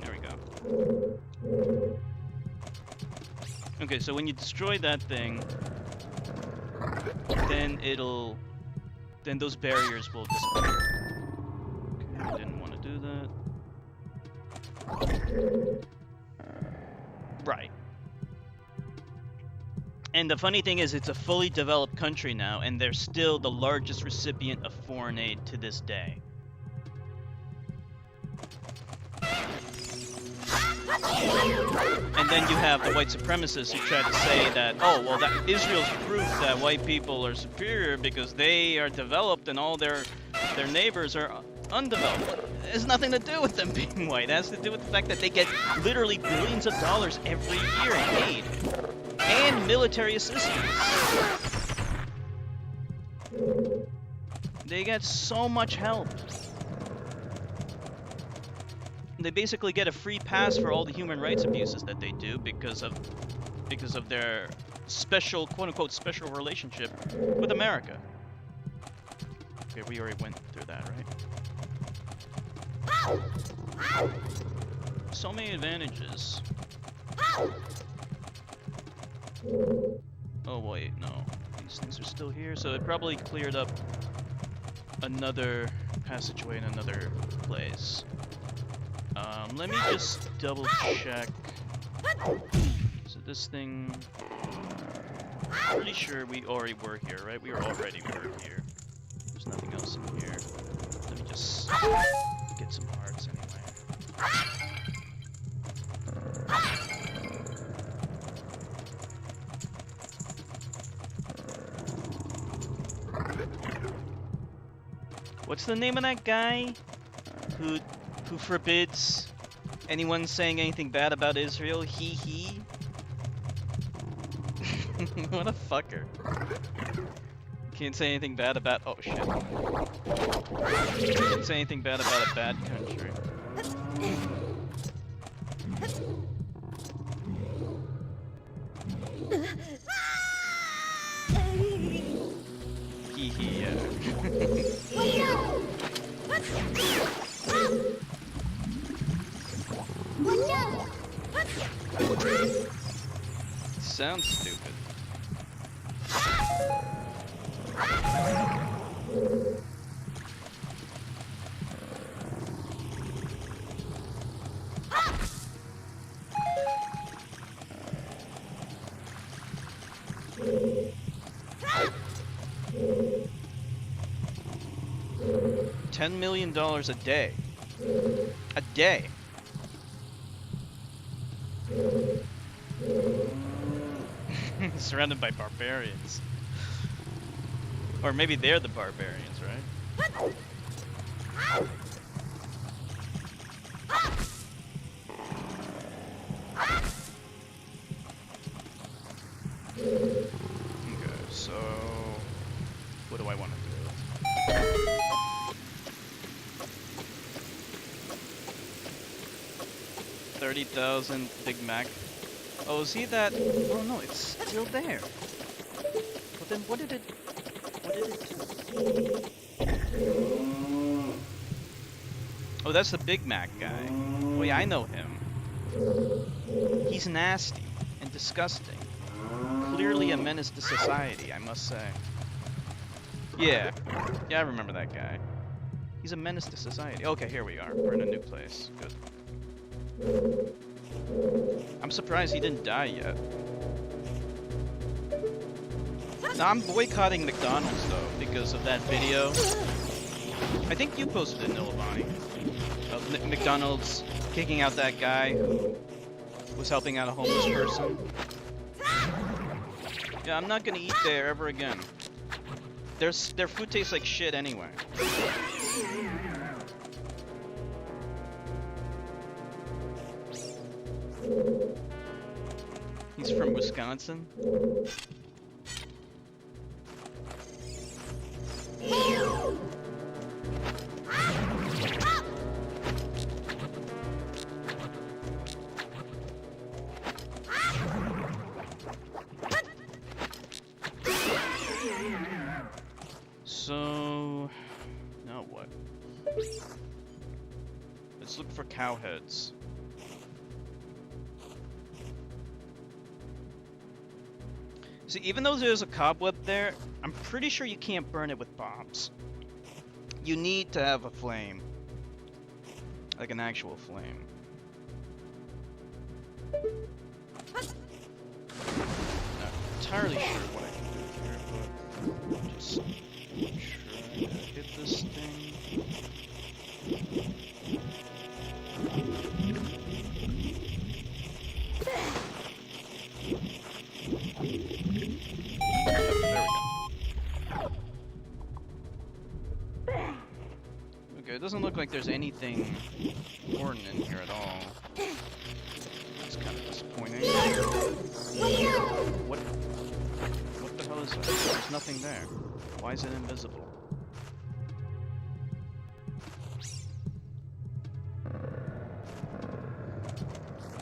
There we go. Okay, so when you destroy that thing, then then those barriers will disappear. Okay, I didn't want to do that. Right. And the funny thing is, it's a fully developed country now, and they're still the largest recipient of foreign aid to this day. And then you have the white supremacists who try to say that, oh, well, that Israel's proof that white people are superior because they are developed and all their neighbors are undeveloped. It has nothing to do with them being white. It has to do with the fact that they get literally billions of dollars every year in aid and military assistance. They get so much help. They basically get a free pass for all the human rights abuses that they do because of their special, quote-unquote, special relationship with America. Okay, we already went through that, right? So many advantages. Oh wait, no. These things are still here, so it probably cleared up another passageway in another place. Let me just double check. So this thing... Pretty sure we already were here, right? We already were here. There's nothing else in here. Let me just get some hearts anyway. What's the name of that guy who forbids anyone saying anything bad about Israel? He. What a fucker. Can't say anything bad about... oh shit. Can't say anything bad about a bad country. Yeah. Sounds stupid. $10 million a day. A day. Surrounded by barbarians. Or maybe they're the barbarians, right? Okay, so what do I want to do? 30,000 Big Mac. Oh, is he that? Oh no, it's still there. Well then, what did it do? Oh, that's the Big Mac guy. Oh yeah, I know him. He's nasty and disgusting. Clearly a menace to society, I must say. Yeah, I remember that guy. He's a menace to society. Okay, here we are. We're in a new place. Good. I'm surprised he didn't die yet. Now, I'm boycotting McDonald's though because of that video. I think you posted it, Nilabani, of McDonald's kicking out that guy who was helping out a homeless person. Yeah, I'm not gonna eat there ever again. Their food tastes like shit anyway. He's from Wisconsin. So, now what? Let's look for cow heads. See, even though there's a cobweb there, I'm pretty sure you can't burn it with bombs. You need to have a flame. Like an actual flame. Not entirely sure what I can do here, but just try to hit this thing. It doesn't look like there's anything important in here at all. It's kind of disappointing. What the hell is that? There's nothing there. Why is it invisible?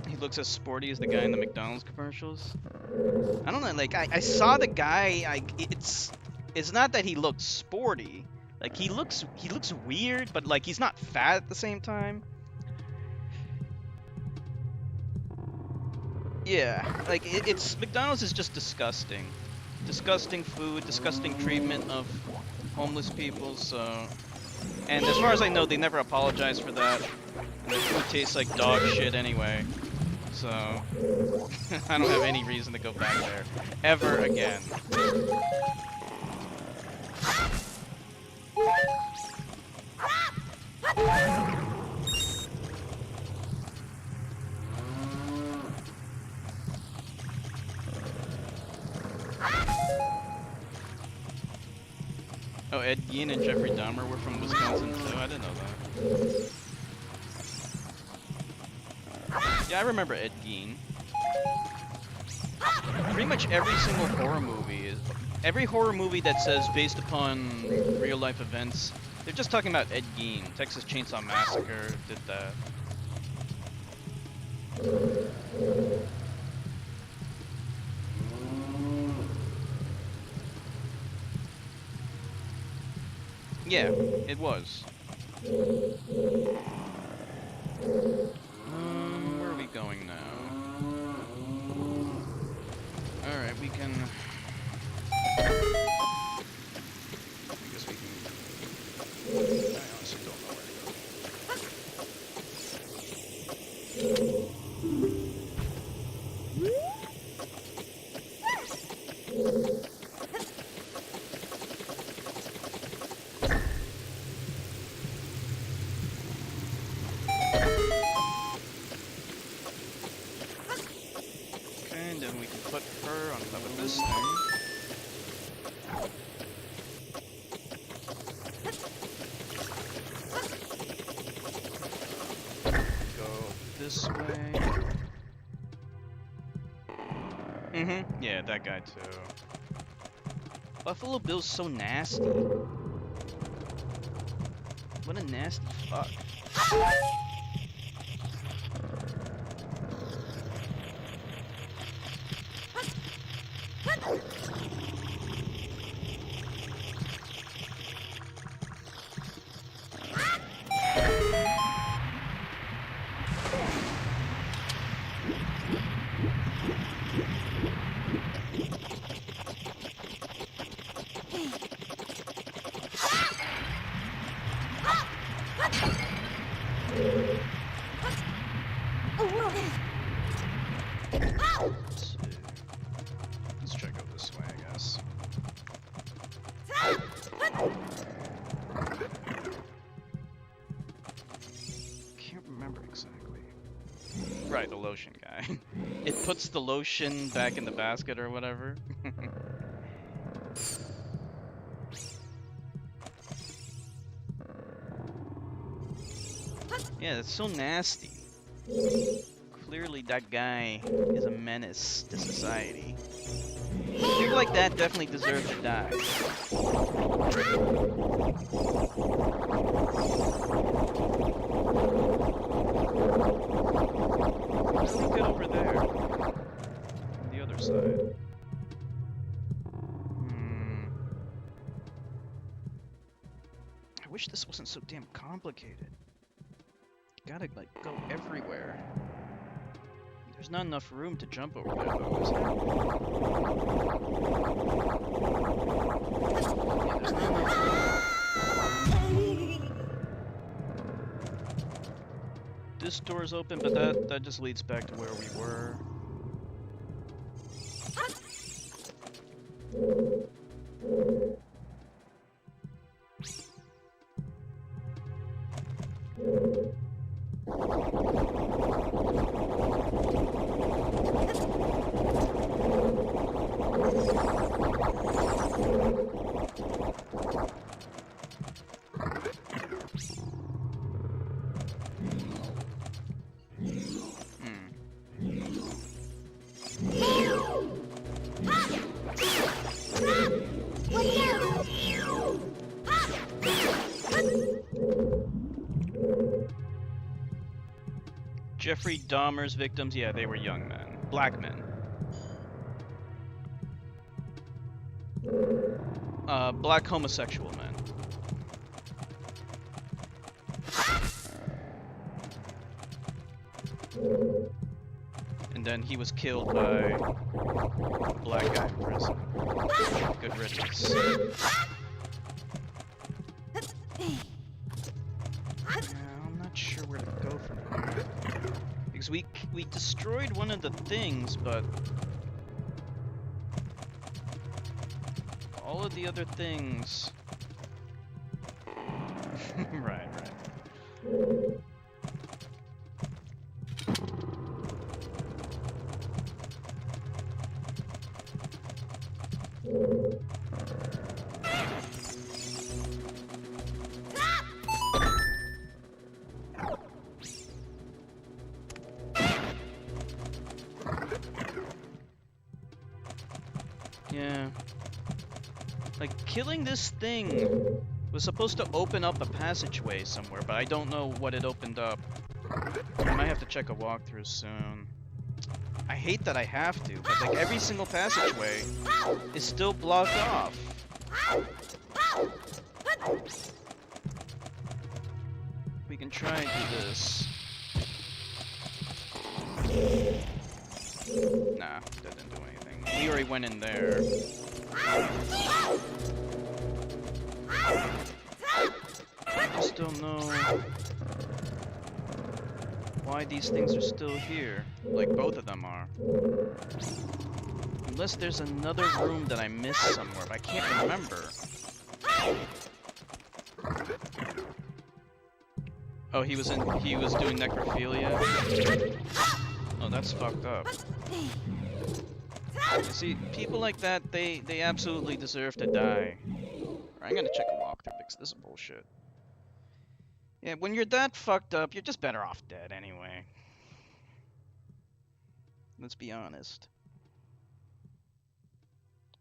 He looks as sporty as the guy in the McDonald's commercials. I don't know, like I saw the guy, it's not that he looks sporty. Like he looks weird, but like he's not fat at the same time. Yeah, like it's McDonald's is just disgusting. Disgusting food, disgusting treatment of homeless people, so and as far as I know they never apologize for that. And their food tastes like dog shit anyway. So I don't have any reason to go back there ever again. Oh, Ed Gein and Jeffrey Dahmer were from Wisconsin too? I didn't know that. Yeah, I remember Ed Gein. Pretty much every single horror movie is... Every horror movie that says based upon real life events, they're just talking about Ed Gein. Texas Chainsaw Massacre did that. Yeah, it was. Where are we going now? Alright, we can... I guess we can... I honestly don't know where to go. Okay, and then we can put her on top of this thing. this way. Mm-hmm. Yeah, that guy too. Buffalo Bill's so nasty. What a nasty fuck. Let's see. Let's try to go this way, I guess. Can't remember exactly. Right, the lotion guy. It puts the lotion back in the basket or whatever. Yeah, that's so nasty. Clearly that guy is a menace to society. People like that definitely deserve to die. How do we get over there? On the other side. I wish this wasn't so damn complicated. You gotta, like, go everywhere. There's not enough room to jump over there, though, is there? Yeah, there's not enough room. This door's open, but that just leads back to where we were. Jeffrey Dahmer's victims, yeah, they were young men. Black men. Black homosexual men. And then he was killed by a black guy in prison. Good riddance. I'm not sure where to go from here. Because we destroyed one of the things, but all of the other things. Right. Yeah. Like, killing this thing was supposed to open up a passageway somewhere, but I don't know what it opened up. I might have to check a walkthrough soon. I hate that I have to, but like every single passageway is still blocked off. We can try and do this. Nah, that didn't do anything. We already went in there. I just don't know why these things are still here. Like, both of them are. Unless there's another room that I missed somewhere, but I can't remember. Oh, he was doing necrophilia? Oh, that's fucked up. You see, people like that, they absolutely deserve to die. I'm gonna check a walkthrough because this is bullshit. Yeah, when you're that fucked up, you're just better off dead anyway. Let's be honest.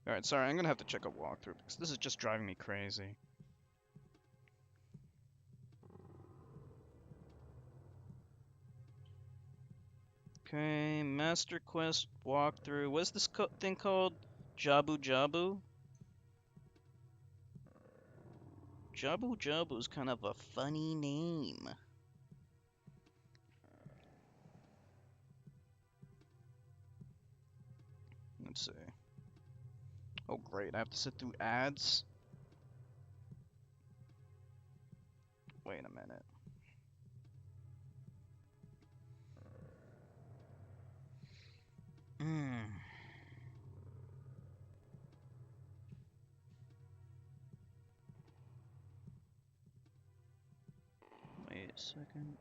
Alright, sorry, I'm gonna have to check a walkthrough because this is just driving me crazy. Okay, Master Quest walkthrough. What's this thing called? Jabu Jabu? Jabu Jabu is kind of a funny name. Let's see. Oh great, I have to sit through ads? Wait a minute. Wait a second.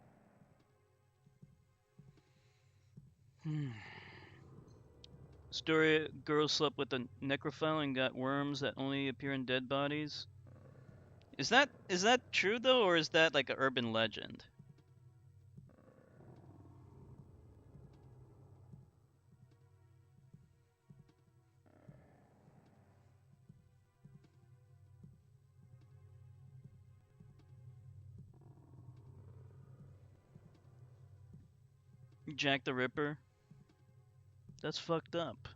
Story: girl slept with a necrophile and got worms that only appear in dead bodies. Is that true though, or is that like an urban legend? Jack the Ripper? That's fucked up.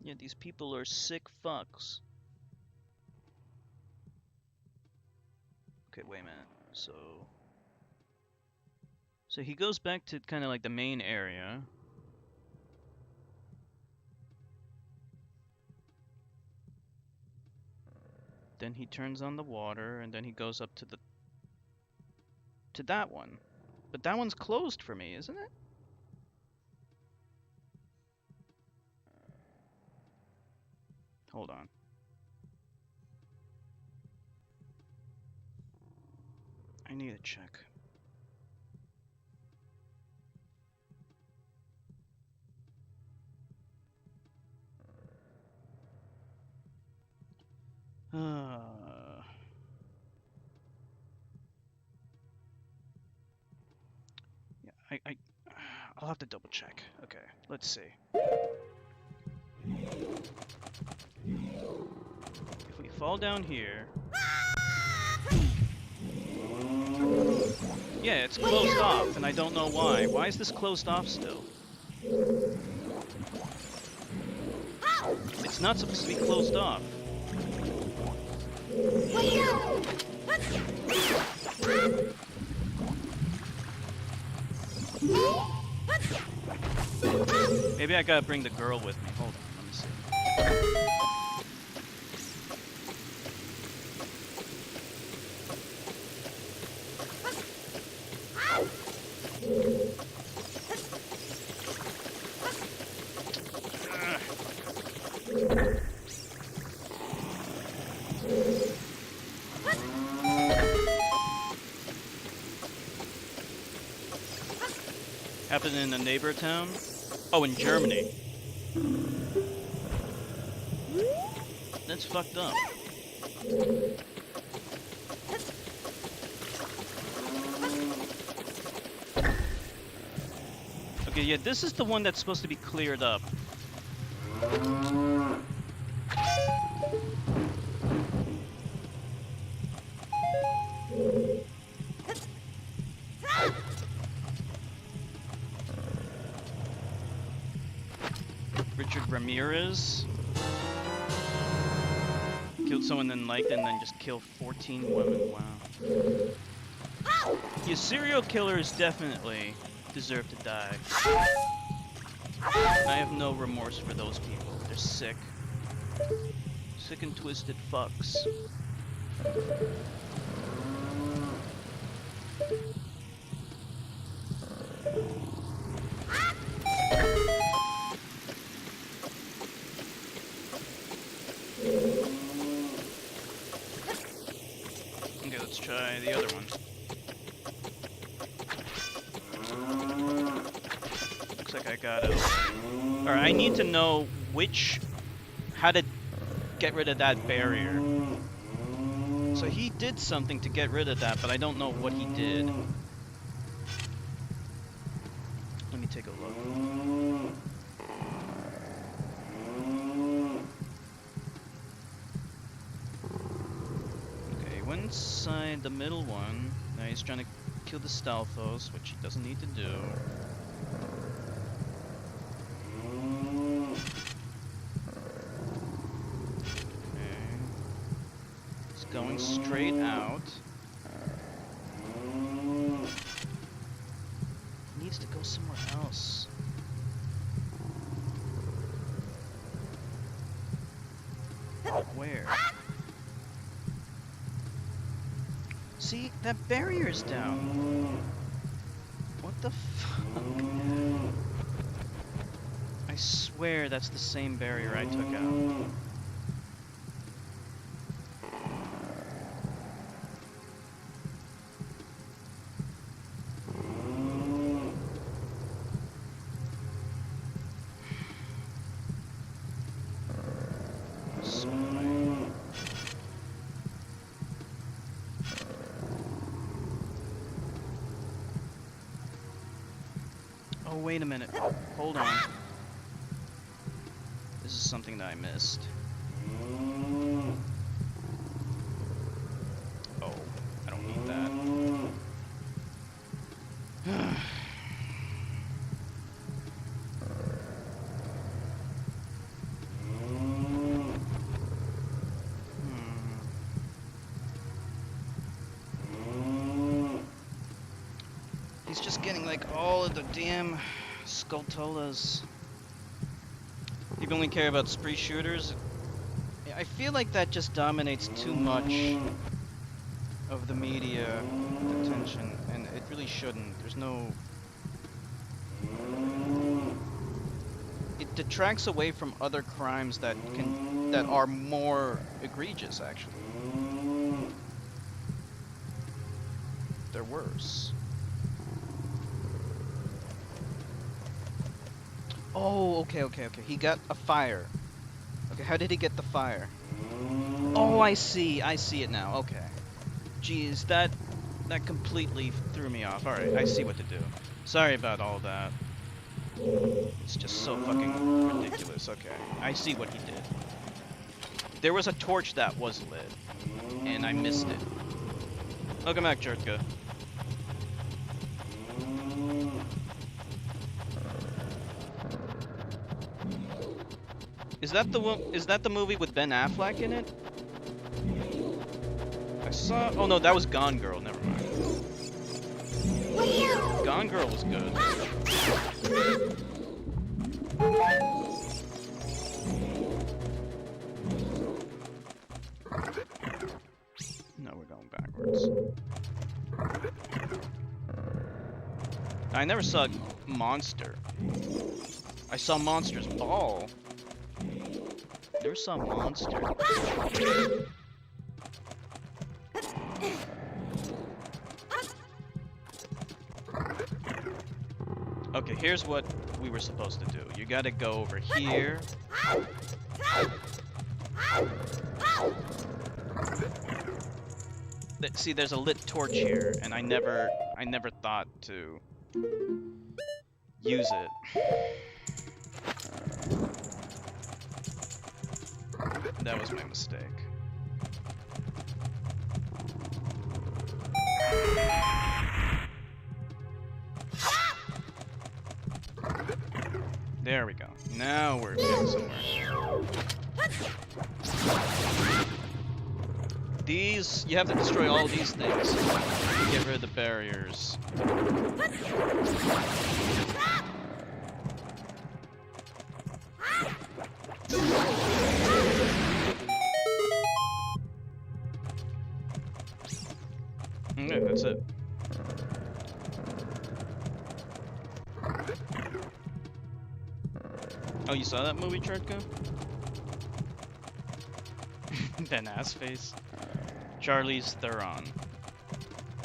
Yeah, these people are sick fucks. Okay, wait a minute. So he goes back to kind of like the main area. Then he turns on the water, and then he goes up to that one. But that one's closed for me, isn't it? Hold on. I need to check. Yeah, I'll have to double check. Okay, let's see. If we fall down here... Yeah, it's closed off, and I don't know why. Why is this closed off still? It's not supposed to be closed off. Maybe I gotta bring the girl with me. Hold on, let me see. Happened in a neighbor town? Oh, in Germany. That's fucked up. Okay, yeah, this is the one that's supposed to be cleared up. Ramirez killed someone, then liked it, and then just killed 14 women. Wow. Yeah, serial killers definitely deserve to die. I have no remorse for those people. They're sick. Sick and twisted fucks. Okay, let's try the other one. Looks like I got it. Alright, I need to know how to get rid of that barrier. So he did something to get rid of that, but I don't know what he did. Let me take a look. Okay, went inside the middle one. Now he's trying to kill the Stalfos, which he doesn't need to do. Going straight out. He needs to go somewhere else. Where? See, that barrier's down. What the fuck? I swear that's the same barrier I took out. Oh, wait a minute. Hold on. This is something that I missed. Oh, I don't need that. He's just getting like all of the damn Skulltulas. You only care about spree shooters? I feel like that just dominates too much of the media attention, and it really shouldn't. There's no... It detracts away from other crimes that are more egregious, actually. They're worse. Oh, okay. He got a fire. Okay, how did he get the fire? Oh, I see it now. Okay. Jeez, that completely threw me off. Alright, I see what to do. Sorry about all that. It's just so fucking ridiculous. Okay, I see what he did. There was a torch that was lit, and I missed it. Welcome back, Jertka. Is that the movie with Ben Affleck in it? I saw. Oh no, that was Gone Girl. Never mind. Gone Girl was good. No, we're going backwards. I never saw Monster. I saw Monster's Ball. Never saw Monster. Okay, here's what we were supposed to do. You gotta go over here. See, there's a lit torch here, and I never thought to use it. That was my mistake. There we go. Now we're getting somewhere. These, you have to destroy all these things to get rid of the barriers. Okay, that's it. Oh, you saw that movie, Chartko? Ben Assface. Charlize Theron.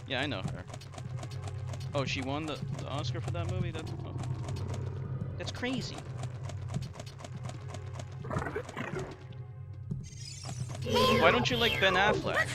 Yeah, I know her. Oh, she won the Oscar for that movie? That's crazy. Why don't you like Ben Affleck?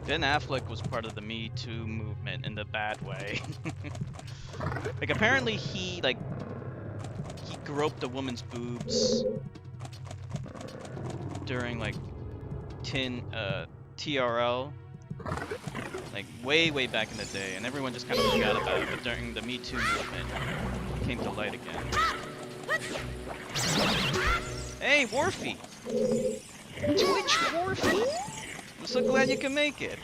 Ben Affleck was part of the Me Too movement in the bad way. Like apparently he groped a woman's boobs during like TRL, like way back in the day, and everyone just kind of forgot about it. But during the Me Too movement, it came to light again. Hey, Warfy! Twitch Warfy! I'm so glad you can make it.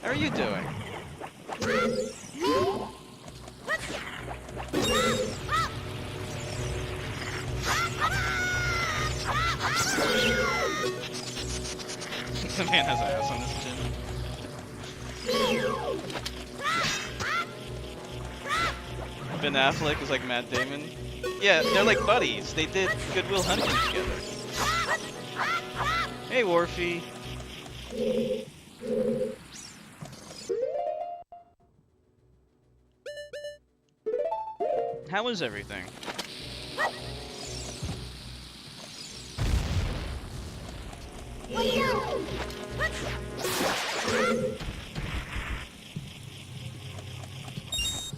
How are you doing? The man has an ass on his chin. Ben Affleck is like Matt Damon. Yeah, they're like buddies. They did Good Will Hunting together. Hey, Warfy. How is everything?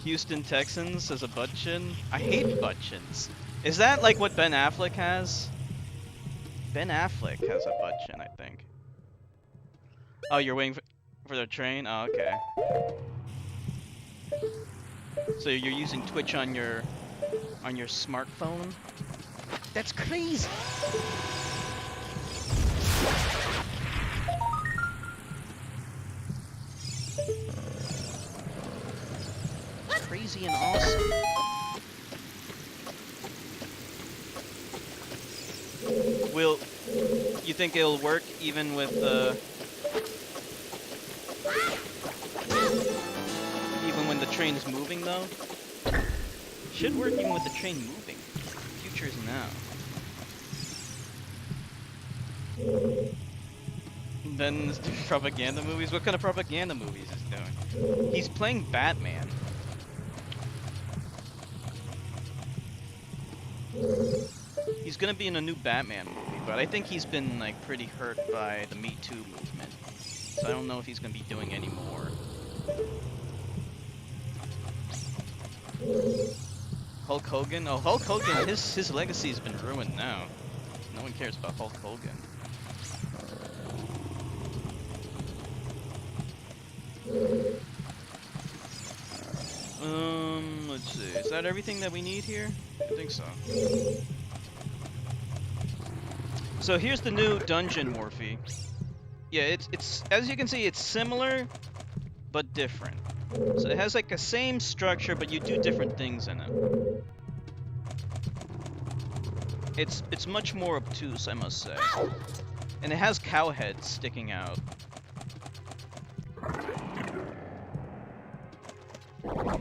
Houston Texans as a butt chin? I hate butt chins. Is that like what Ben Affleck has? Ben Affleck has a butt chin, I think. Oh, you're waiting for the train? Oh, okay. So you're using Twitch on your smartphone? That's crazy. Crazy and awesome. Will you think it'll work even with even when the train is moving though? Should work even with the train moving. Future is now. Then propaganda movies? What kind of propaganda movies is he doing? He's playing Batman. He's gonna be in a new Batman movie, but I think he's been like pretty hurt by the Me Too movement. So I don't know if he's gonna be doing any more. Hulk Hogan? Oh, Hulk Hogan, his legacy has been ruined now. No one cares about Hulk Hogan. Let's see. Is that everything that we need here? I think so. So here's the new dungeon, Morphe. Yeah, it's as you can see, it's similar but different. So it has like a same structure, but you do different things in it. It's much more obtuse, I must say. And it has cow heads sticking out.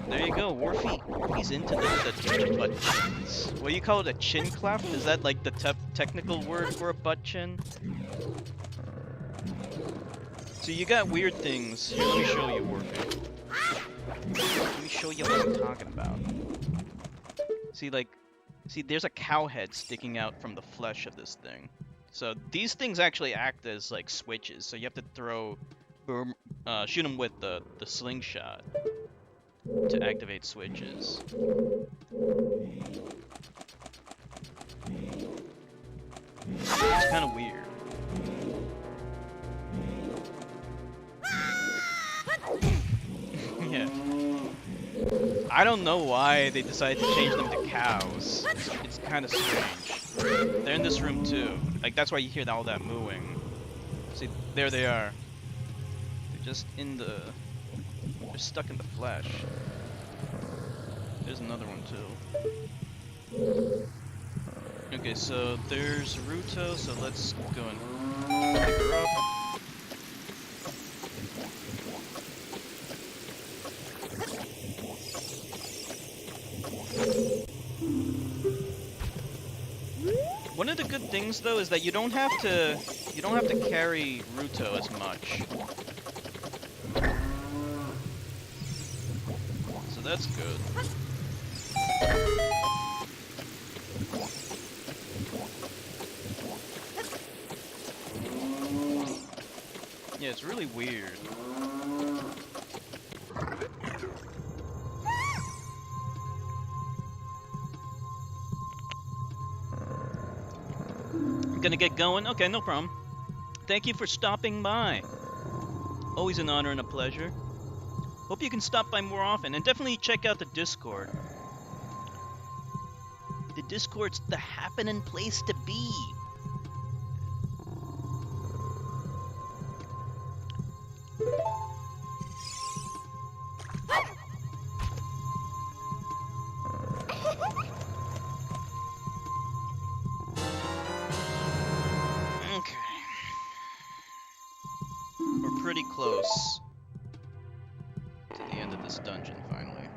There you go, Warfy. He's into the butt chins. What do you call it, a chin cleft? Is that like the technical word for a butt chin? So you got weird things. Here, let me show you, Warfy. Let me show you what I'm talking about. See, there's a cow head sticking out from the flesh of this thing. So these things actually act as like switches. So you have to shoot them with the slingshot to activate switches. It's kind of weird. Yeah. I don't know why they decided to change them to cows. It's kind of strange. They're in this room too. Like that's why you hear all that mooing. See, there they are. They're just in the... They're stuck in the flesh. There's another one too. Okay, so there's Ruto, so let's go and pick her up. One of the good things things though is that you don't have to carry Ruto as much. So that's good. Yeah, it's really weird. Gonna get going? Okay, no problem. Thank you for stopping by. Always an honor and a pleasure. Hope you can stop by more often, and definitely check out the Discord. The Discord's the happening place to be. Okay. We're pretty close to the end of this dungeon, finally.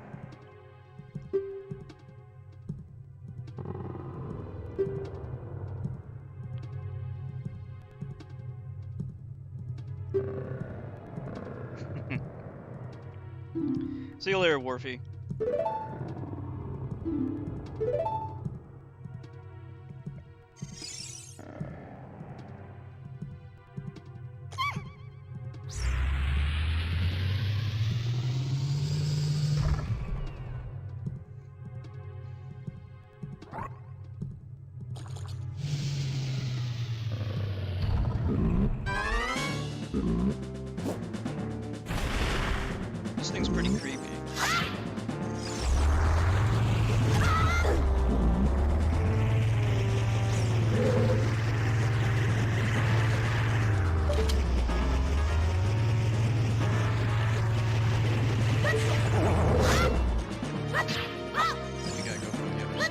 See you later, Wharfie. This thing's pretty creepy. We gotta go for the others.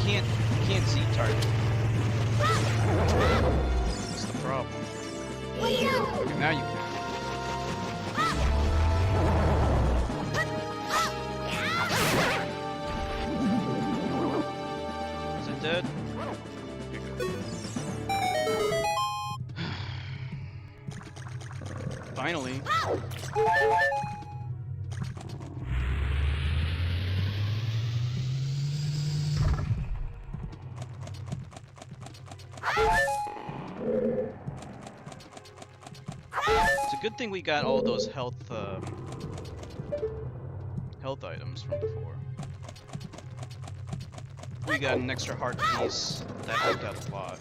You can't see target. That's the problem. Watch out! Okay, now you can. Is it dead? You're good. Finally. It's a good thing we got all those health items from before. We got an extra heart piece that helped out a lot.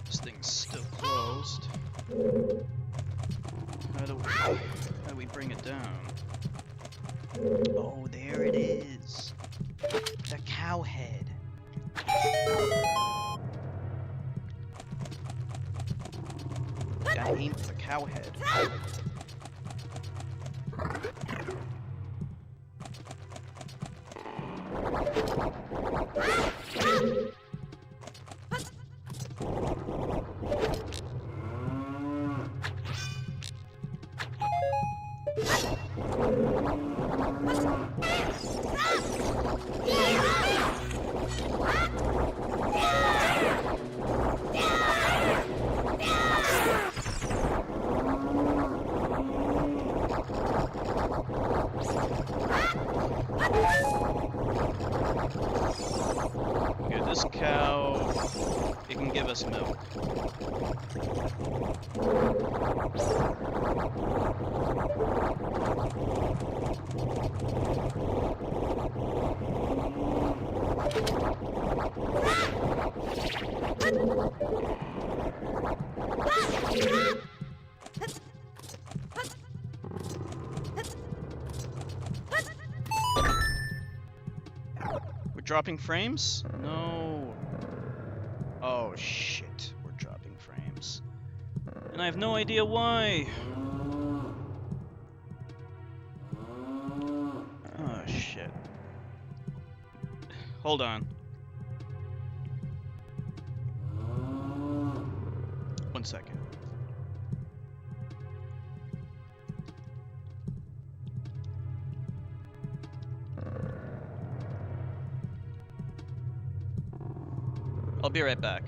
This thing's still closed. How do we bring it down? Oh, there it is. The cow head. Gotta aim for the cow head. Okay, this cow, it can give us milk. We're dropping frames? No. Oh shit, we're dropping frames. And I have no idea why. Oh shit. Hold on. 1 second. I'll be right back.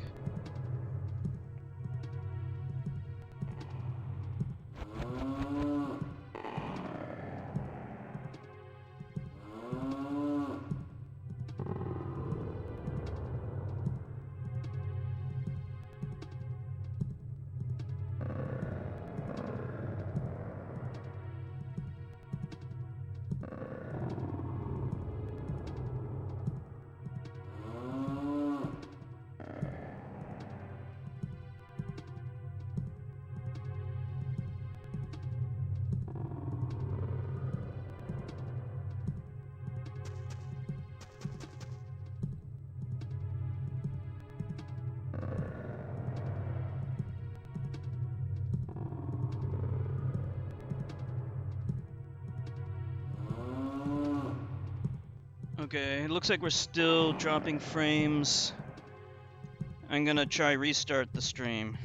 Okay, it looks like we're still dropping frames. I'm gonna try restart the stream.